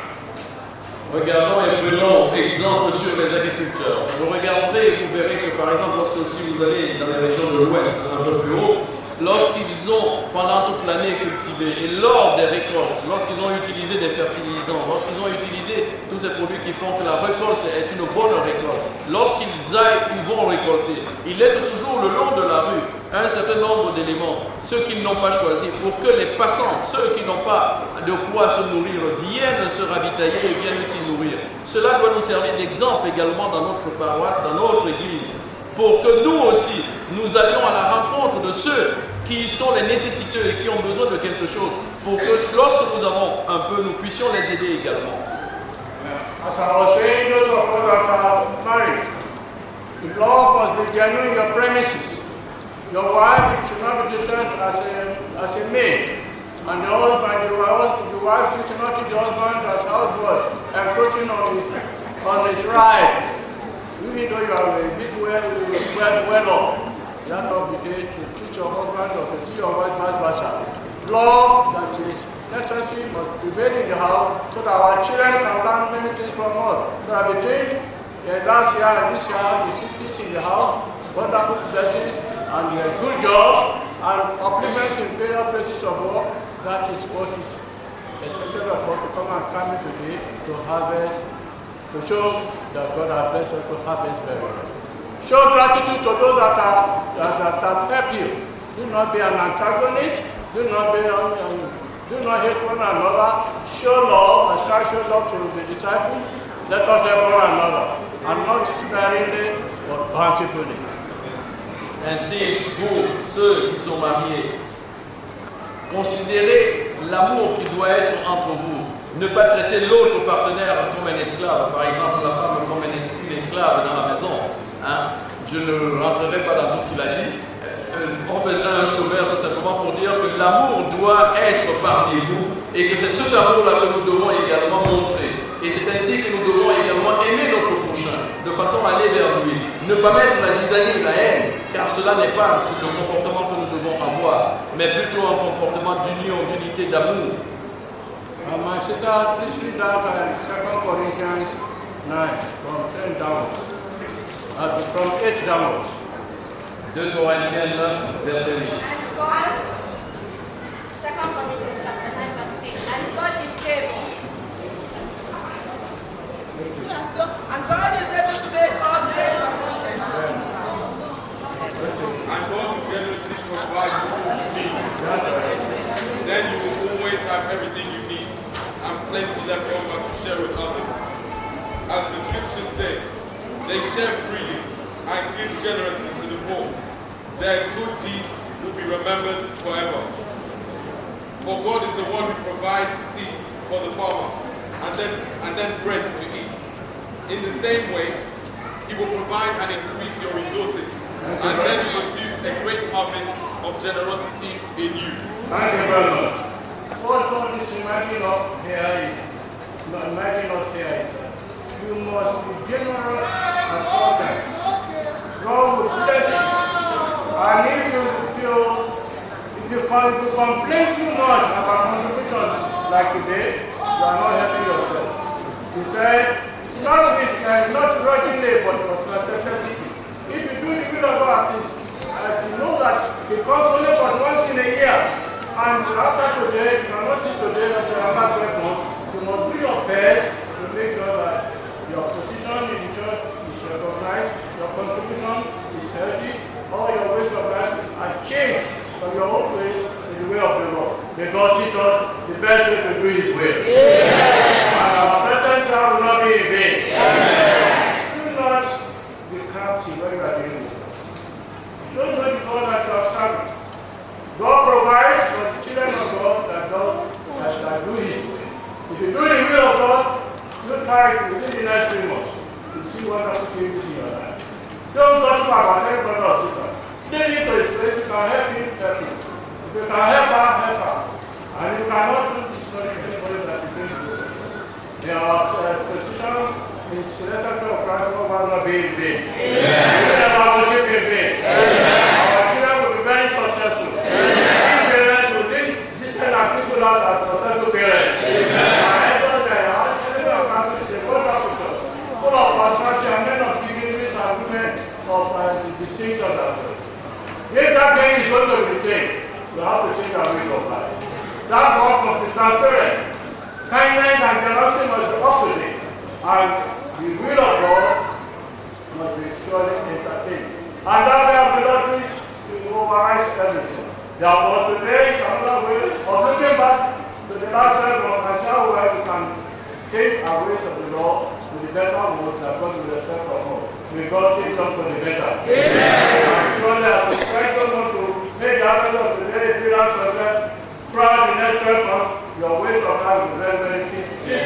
Regardons et prenons exemple sur les agriculteurs. Vous regarderez et vous verrez que par exemple lorsque si vous allez dans les régions de l'Ouest, un peu plus haut, lorsqu'ils ont pendant toute l'année cultivé et lors des récoltes, lorsqu'ils ont utilisé des fertilisants, lorsqu'ils ont utilisé tous ces produits qui font que la récolte est une bonne récolte, lorsqu'ils vont récolter, ils laissent toujours le long de la rue un certain nombre d'éléments, ceux qui n'ont pas choisi, pour que les passants, ceux qui n'ont pas de quoi se nourrir, viennent se ravitailler et viennent s'y nourrir. Cela doit nous servir d'exemple également dans notre paroisse, dans notre église, pour que nous aussi, nous allions à la rencontre de ceux qui sont les nécessiteux et qui ont besoin de quelque chose, pour que lorsque nous avons un peu, nous puissions les aider également. As I was saying, those of us that are married, the law must be genuine in your premises. Your wife should not be treated as a maid, and the husband, the wife should not treat the husband as houseboy, encroaching on his right. Even though you are a bit well off, that's not the day to teach your husband or to teach your wife vice versa. Law that is necessary must prevail in the house so that our children can learn many things from us. So that between last year and this year, you see peace in the house, wonderful blessings, and good jobs, and upliftments in various places of work. That is what is expected of us to come and come today to harvest, to show that God has blessed us to harvest very well. Show gratitude to those that have helped you. Do not be an antagonist. Do not hate one another. Show love as Christ showed love to the disciples. Let us help one another, and not sparingly, but bountifully. Ainsi, pour ceux qui sont mariés, considérez l'amour qui doit être entre vous. Ne pas traiter l'autre partenaire comme un esclave, par exemple la femme comme une esclave dans la maison. Hein? Je ne rentrerai pas dans tout ce qu'il a dit. On faisait un sommaire tout simplement pour dire que l'amour doit être parmi vous et que c'est cet amour-là que nous devons également montrer. Et c'est ainsi que nous devons également aimer notre prochain, de façon à aller vers lui. Ne pas mettre la zizanie, la haine, car cela n'est pas le comportement que nous devons avoir, mais plutôt un comportement d'union, d'unité, d'amour. My sister, please read that 2 Corinthians 9, from 10 downwards. From 8 downwards. 2 Corinthiens 9, verset 8. And God, 2 Corinthians 9, verse 8. And God is able. And God is able to make all grace abound. And God will generously provide all you need. Then you will always have everything you need and plenty left over to share with others. As the scriptures say, they share freely and give generously to the poor. Their good deeds will be remembered forever. For God is the one who provides seed for the farmer and then bread to eat. In the same way, He will provide and increase your resources and then produce a great harvest of generosity in you. Thank you very much. What God is reminding us here is you must be generous and content. God will bless you. And if you complain too much about contributions like today, you are not helping yourself. He said, not grudgingly, but necessity. If you do the will of God, you know that it comes only but once in a year. And after today, you cannot see today that you are not very much. You must do your best to make sure that your position in the church is recognized, your contribution is healthy, all your ways of life are changed from your own ways to the way of the Lord. May God teach us the best way to do His will. Yeah. And our presence here will not be in vain. Yeah. Do not be crafty when you are doing this. Don't know the God that you are serving. God provides for the children of God that do His will. If you do the will of God, You try to within the next 3 months to see wonderful changes in your life. Don't gossip about anybody or sister. Stay into his place. You can help him, help him. If you can help her, help her. And you cannot do this knowledge anybody that you think to. There are positions in Senator of Christ will not be in vain. Even our worship in vain. Our children will be very successful. Parents will lead this kind of people out as successful parents. Full of personality and men of dignities and women of distinctions as well. If that thing is going to be changed, you have to change our ways of life. That work must be transparent. Kindness and generosity must be opposite. And the will of God must be surely entertained. And that way of the Lord will override everything. Therefore, today is another way of looking back to the last level and show where we can take our ways of the Lord to the better words that God will expect from us. May God change us for the better. And surely as we try so much to make the harvest of the day experience success, throughout the next 12 months, your ways of life will be very, very peaceful. You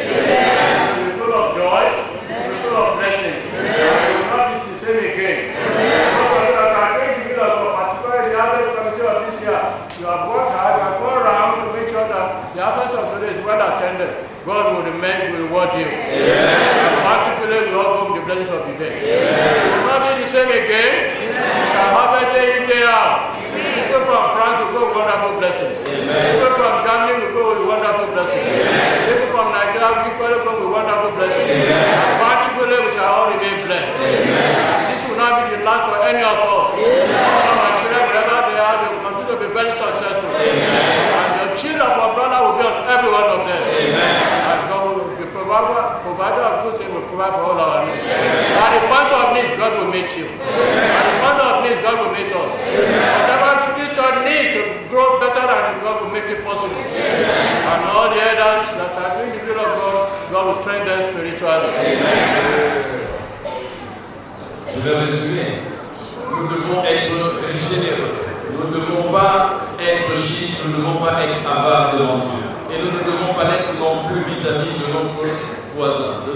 will be full of joy, you will be full of blessing. You will not be the same again. Most of you that are going to be like particularly the harvest committee of this year, you have worked hard, you have gone around to make sure that the harvest of today is well attended. God will reward you. And particularly, we all go with the blessings of the day. You will not be the same again. You shall have a day in, day out. People from France will go with wonderful blessings. People from Germany will go with wonderful blessings. People from Nigeria will go with wonderful blessings. And particularly, we shall all remain blessed. This will not be the last for any of us. All of my children, wherever they are, they will continue to be very successful. And the children of our brother will be on every one of them. And God will be provider of good things, will provide for all our needs. At the point of needs, God will meet you. At the point of needs, God will meet us. Whatever this church needs to grow better, and God will make it possible. And all the others that are doing the will of God, God will strengthen them spiritually. Je vais résumer. Nous devons être généreux. Nous ne devons pas être chiches, nous ne devons pas être avares devant Dieu. Et nous ne devons pas l'être non plus vis-à-vis de notre voisin, de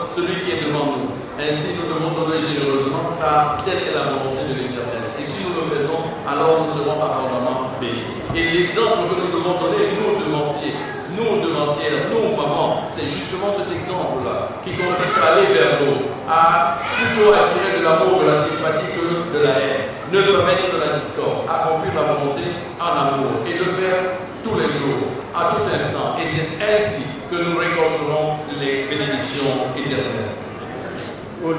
celui qui est devant nous. Ainsi, nous devons donner généreusement, car telle est la volonté de l'Éternel. Et si nous le faisons, alors nous serons abondamment bénis. Et l'exemple que nous devons donner, nous devanciers, nous mamans, c'est justement cet exemple-là qui consiste à aller vers l'autre, à plutôt attirer de l'amour, de la sympathie que de la haine, ne pas mettre de la discorde, accomplir la volonté en amour et le faire tous les jours, à tout instant. Et c'est ainsi que nous récolterons les bénédictions éternelles. Oh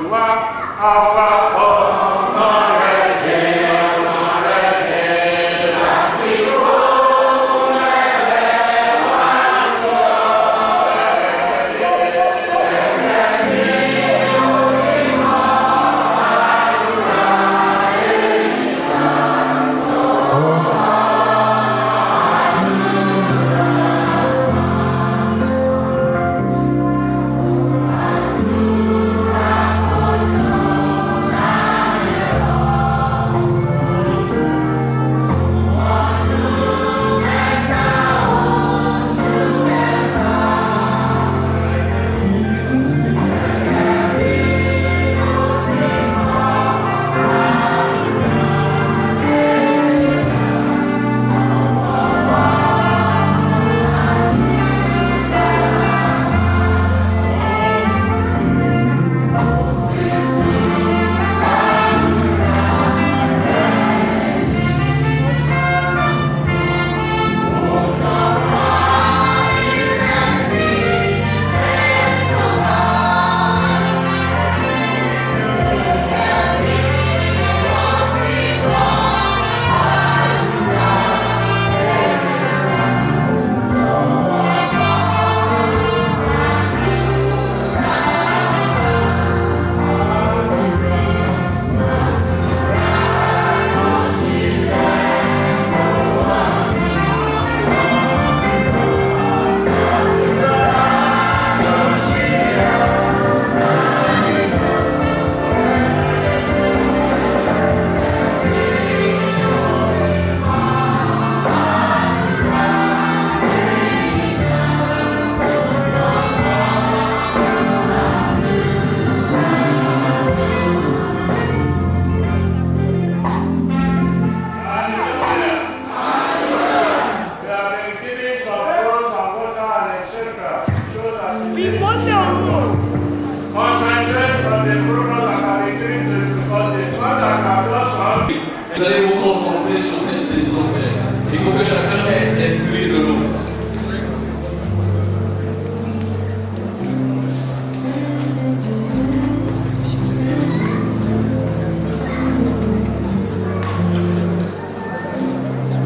Vous allez vous concentrer sur ces objets. Il faut que chacun ait des fluides de l'eau.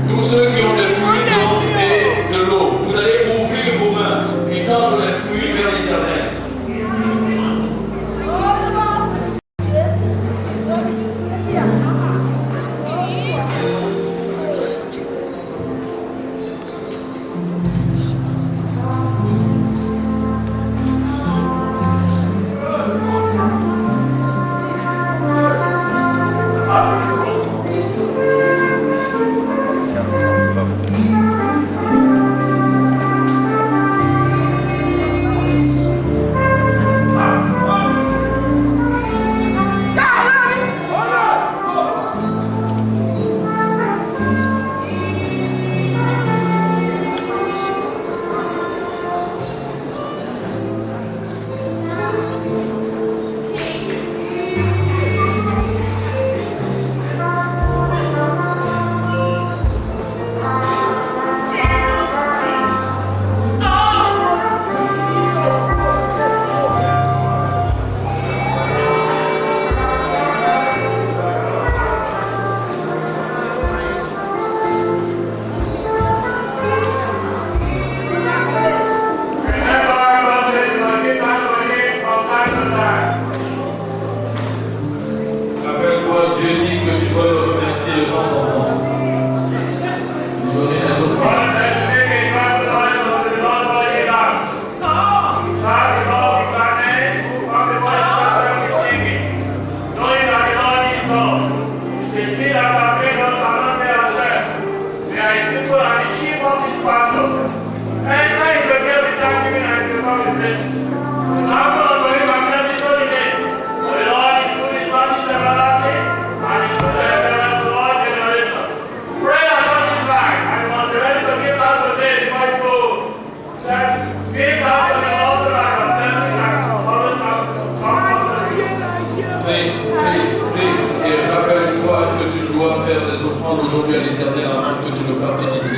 Tous ceux qui ont des fluides d'eau et de l'eau, vous allez ouvrir vos mains et tendre les fluides vers l'Éternel. Aujourd'hui à l'Éternel avant que tu ne partes d'ici.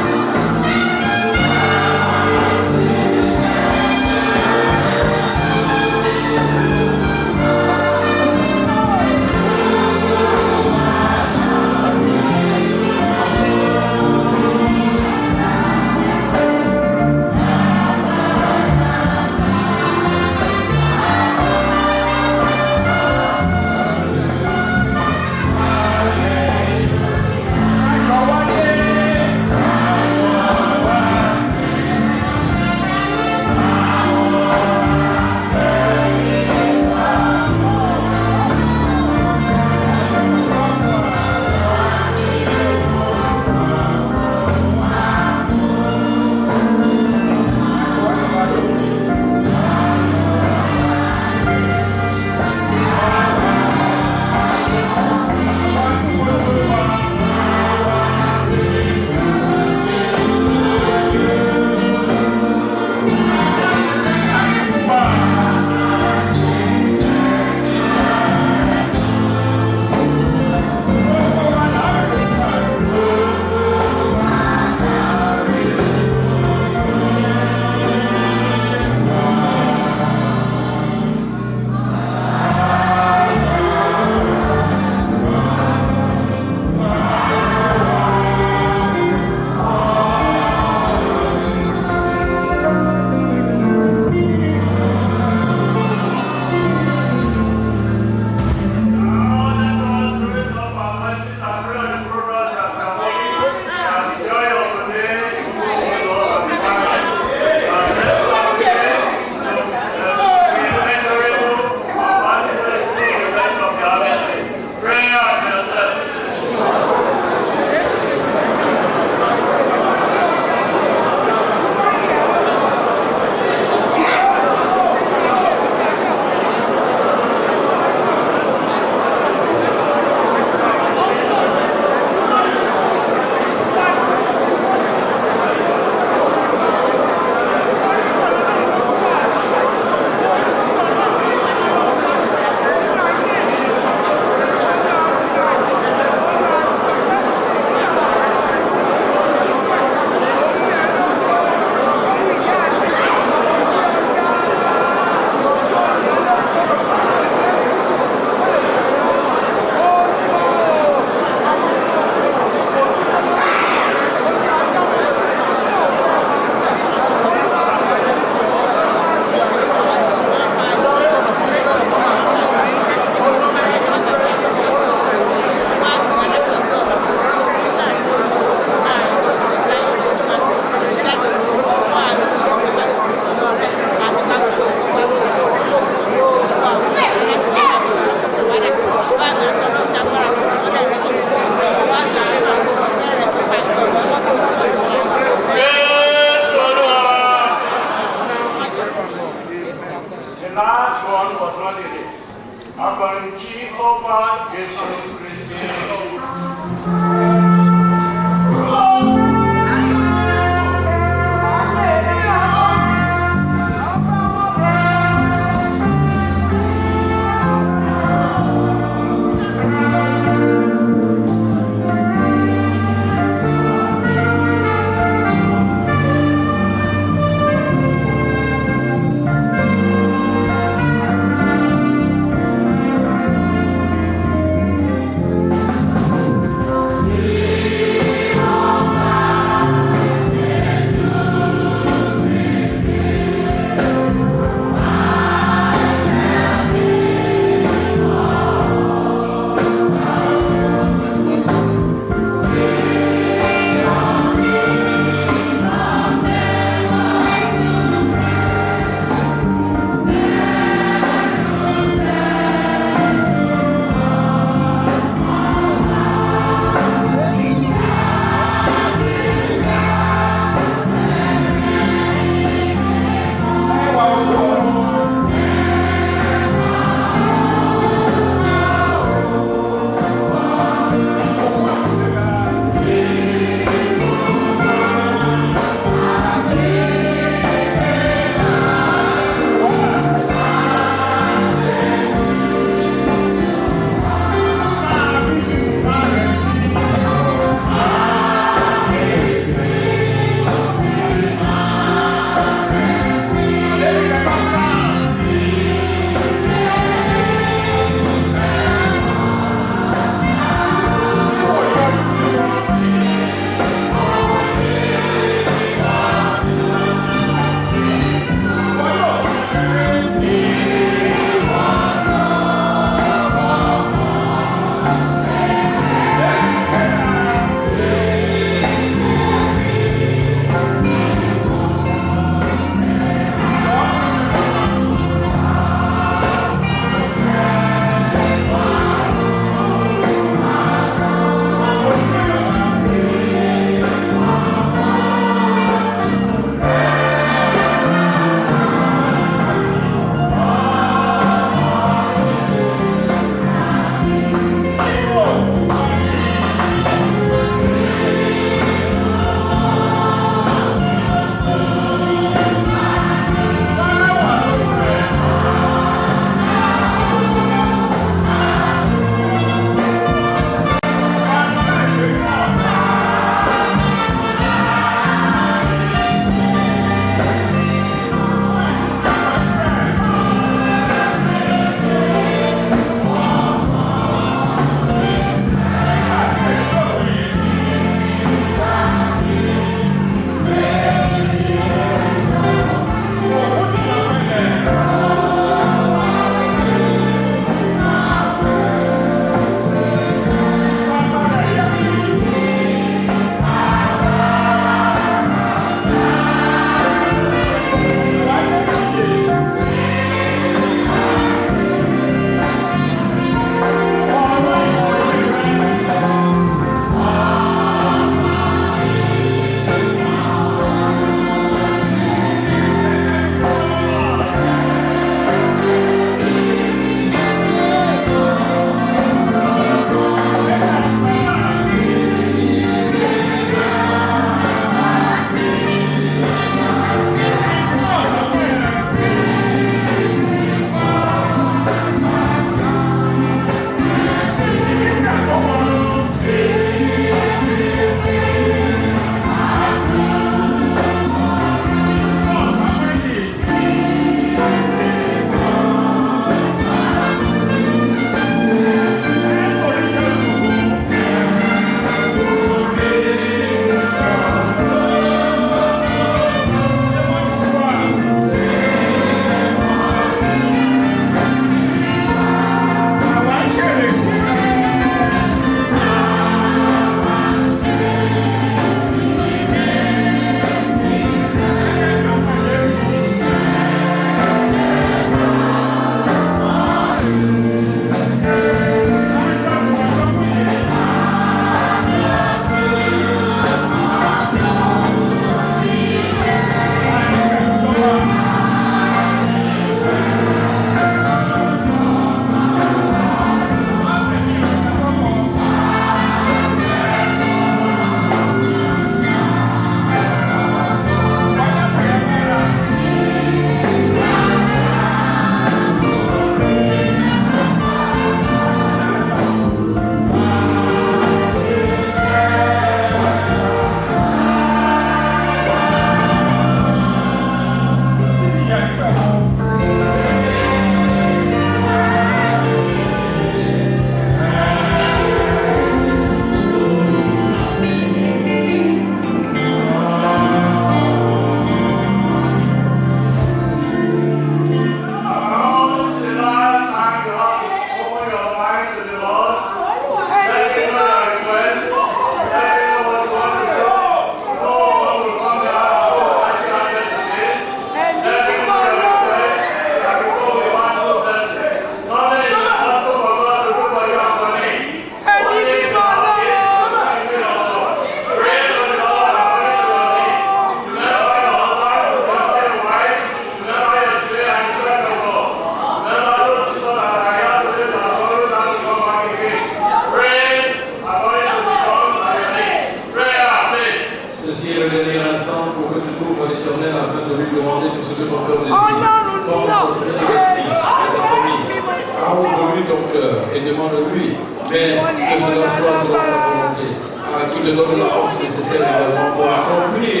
et demande-lui, mais que cela soit selon sa volonté. Car qui te donne la force nécessaire également pour accomplir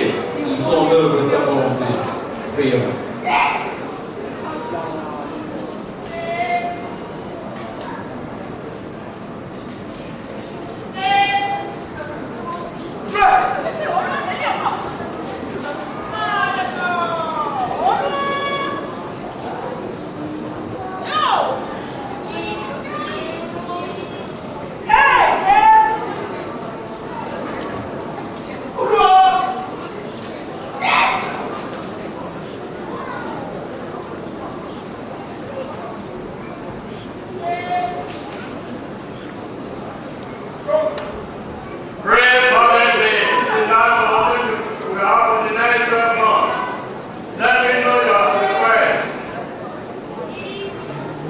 son œuvre et sa volonté. Prions.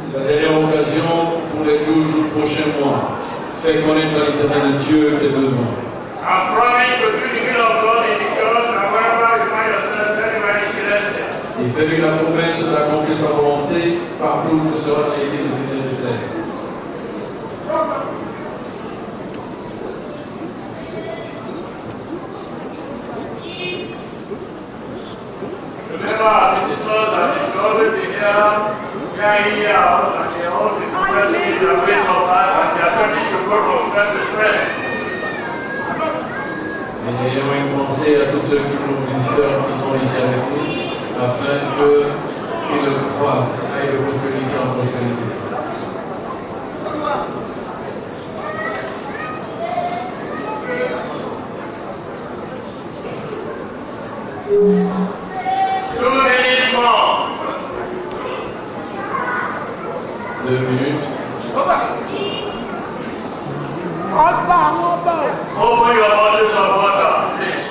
C'est la dernière occasion pour les 12 prochains mois. Fais connaître à l'Éternel Dieu tes besoins. Et fais-lui la promesse d'accomplir sa volonté partout où sera l'Église du Saint-Esprit. Remember, our visitors are discovered to hear, we are here out and they all the progressing in the ways of life and they are ready to go from friend to friend. Et ayons une pensée à tous ceux nos visiteurs qui sont ici avec nous, afin qu'ils croissent, aillent de prospérité en prospérité. Deux minutes. Open your bottles of water, please.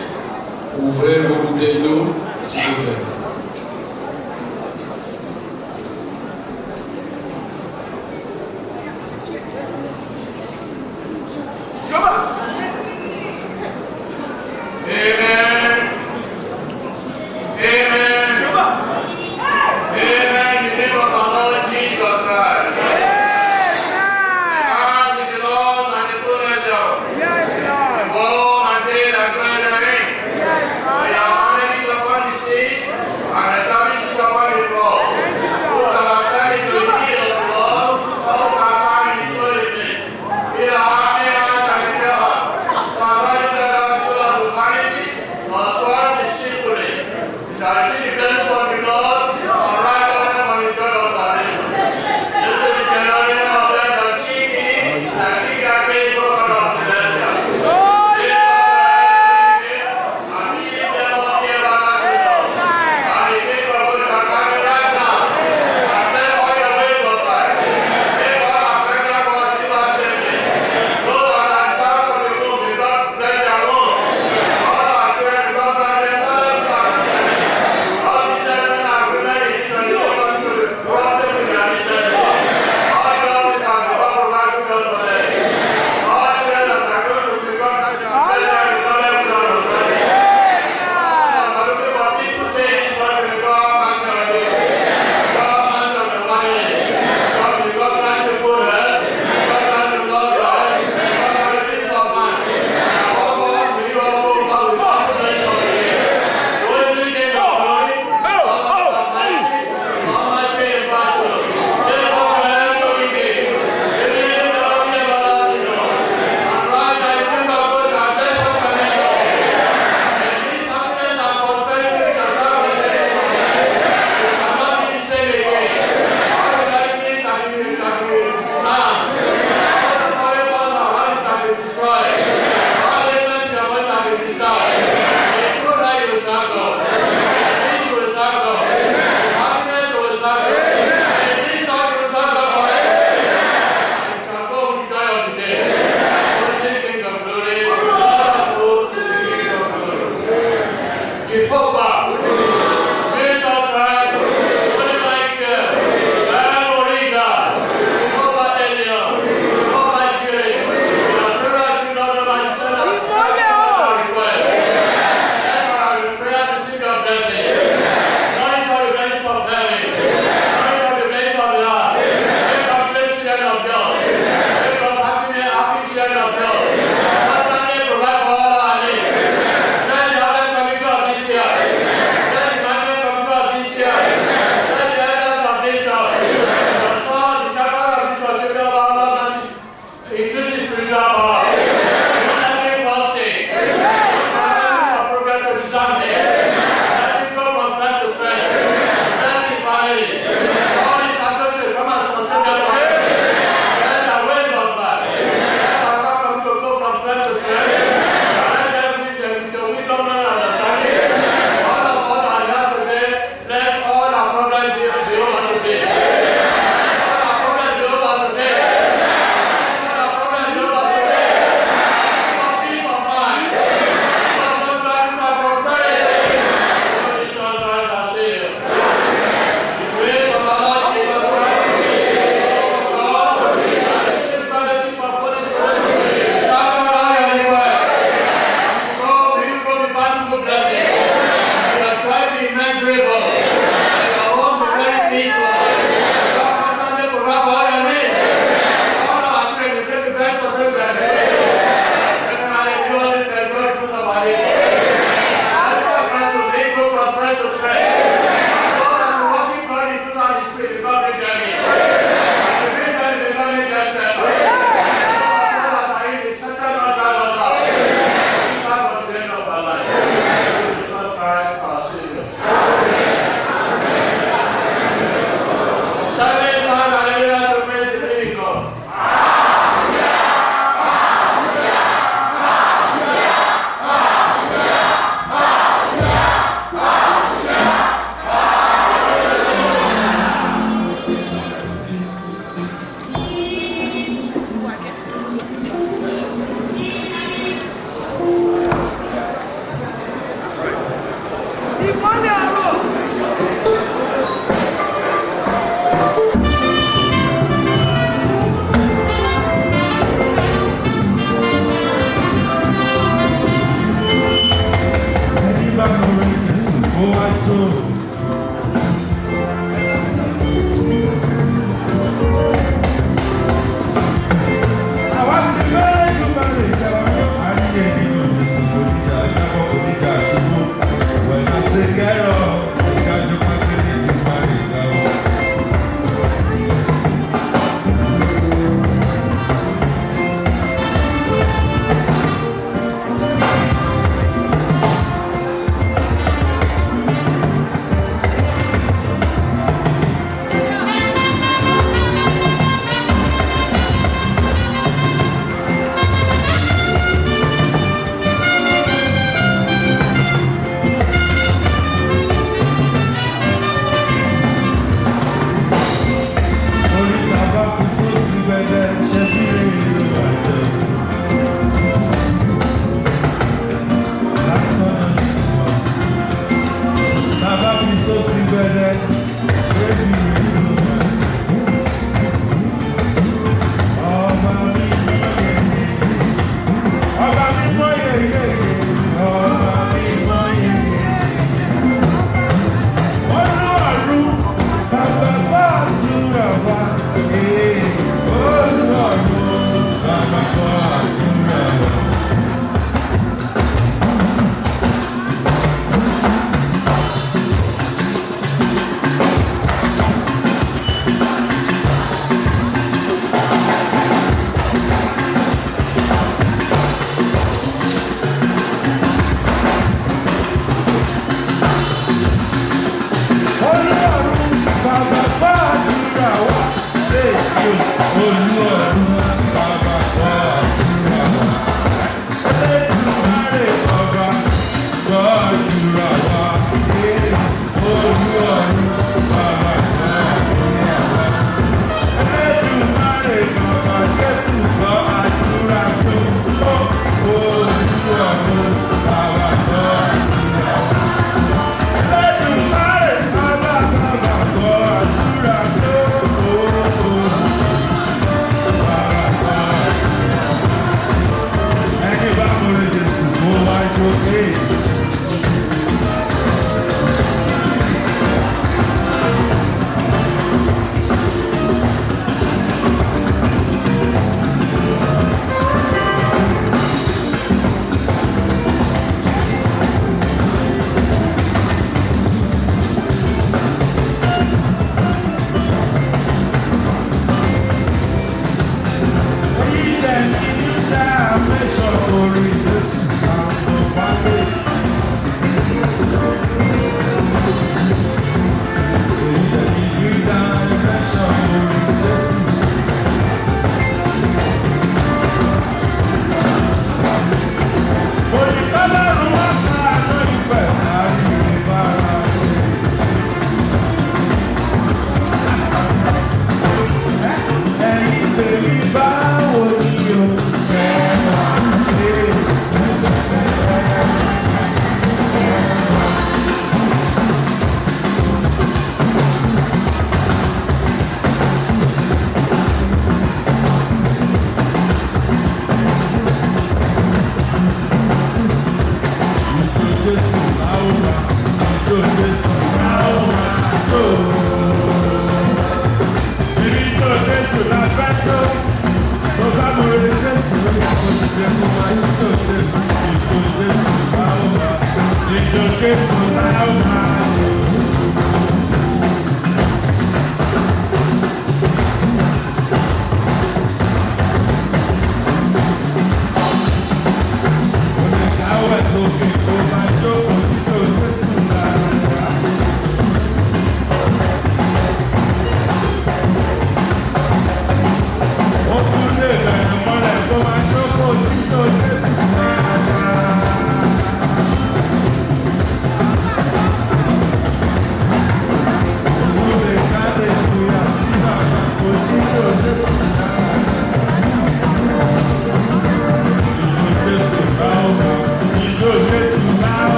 Ouvrez vos bouteilles d'eau, s'il vous plaît. Amen. Amen. Amen. In the name of our Lord Jesus Christ.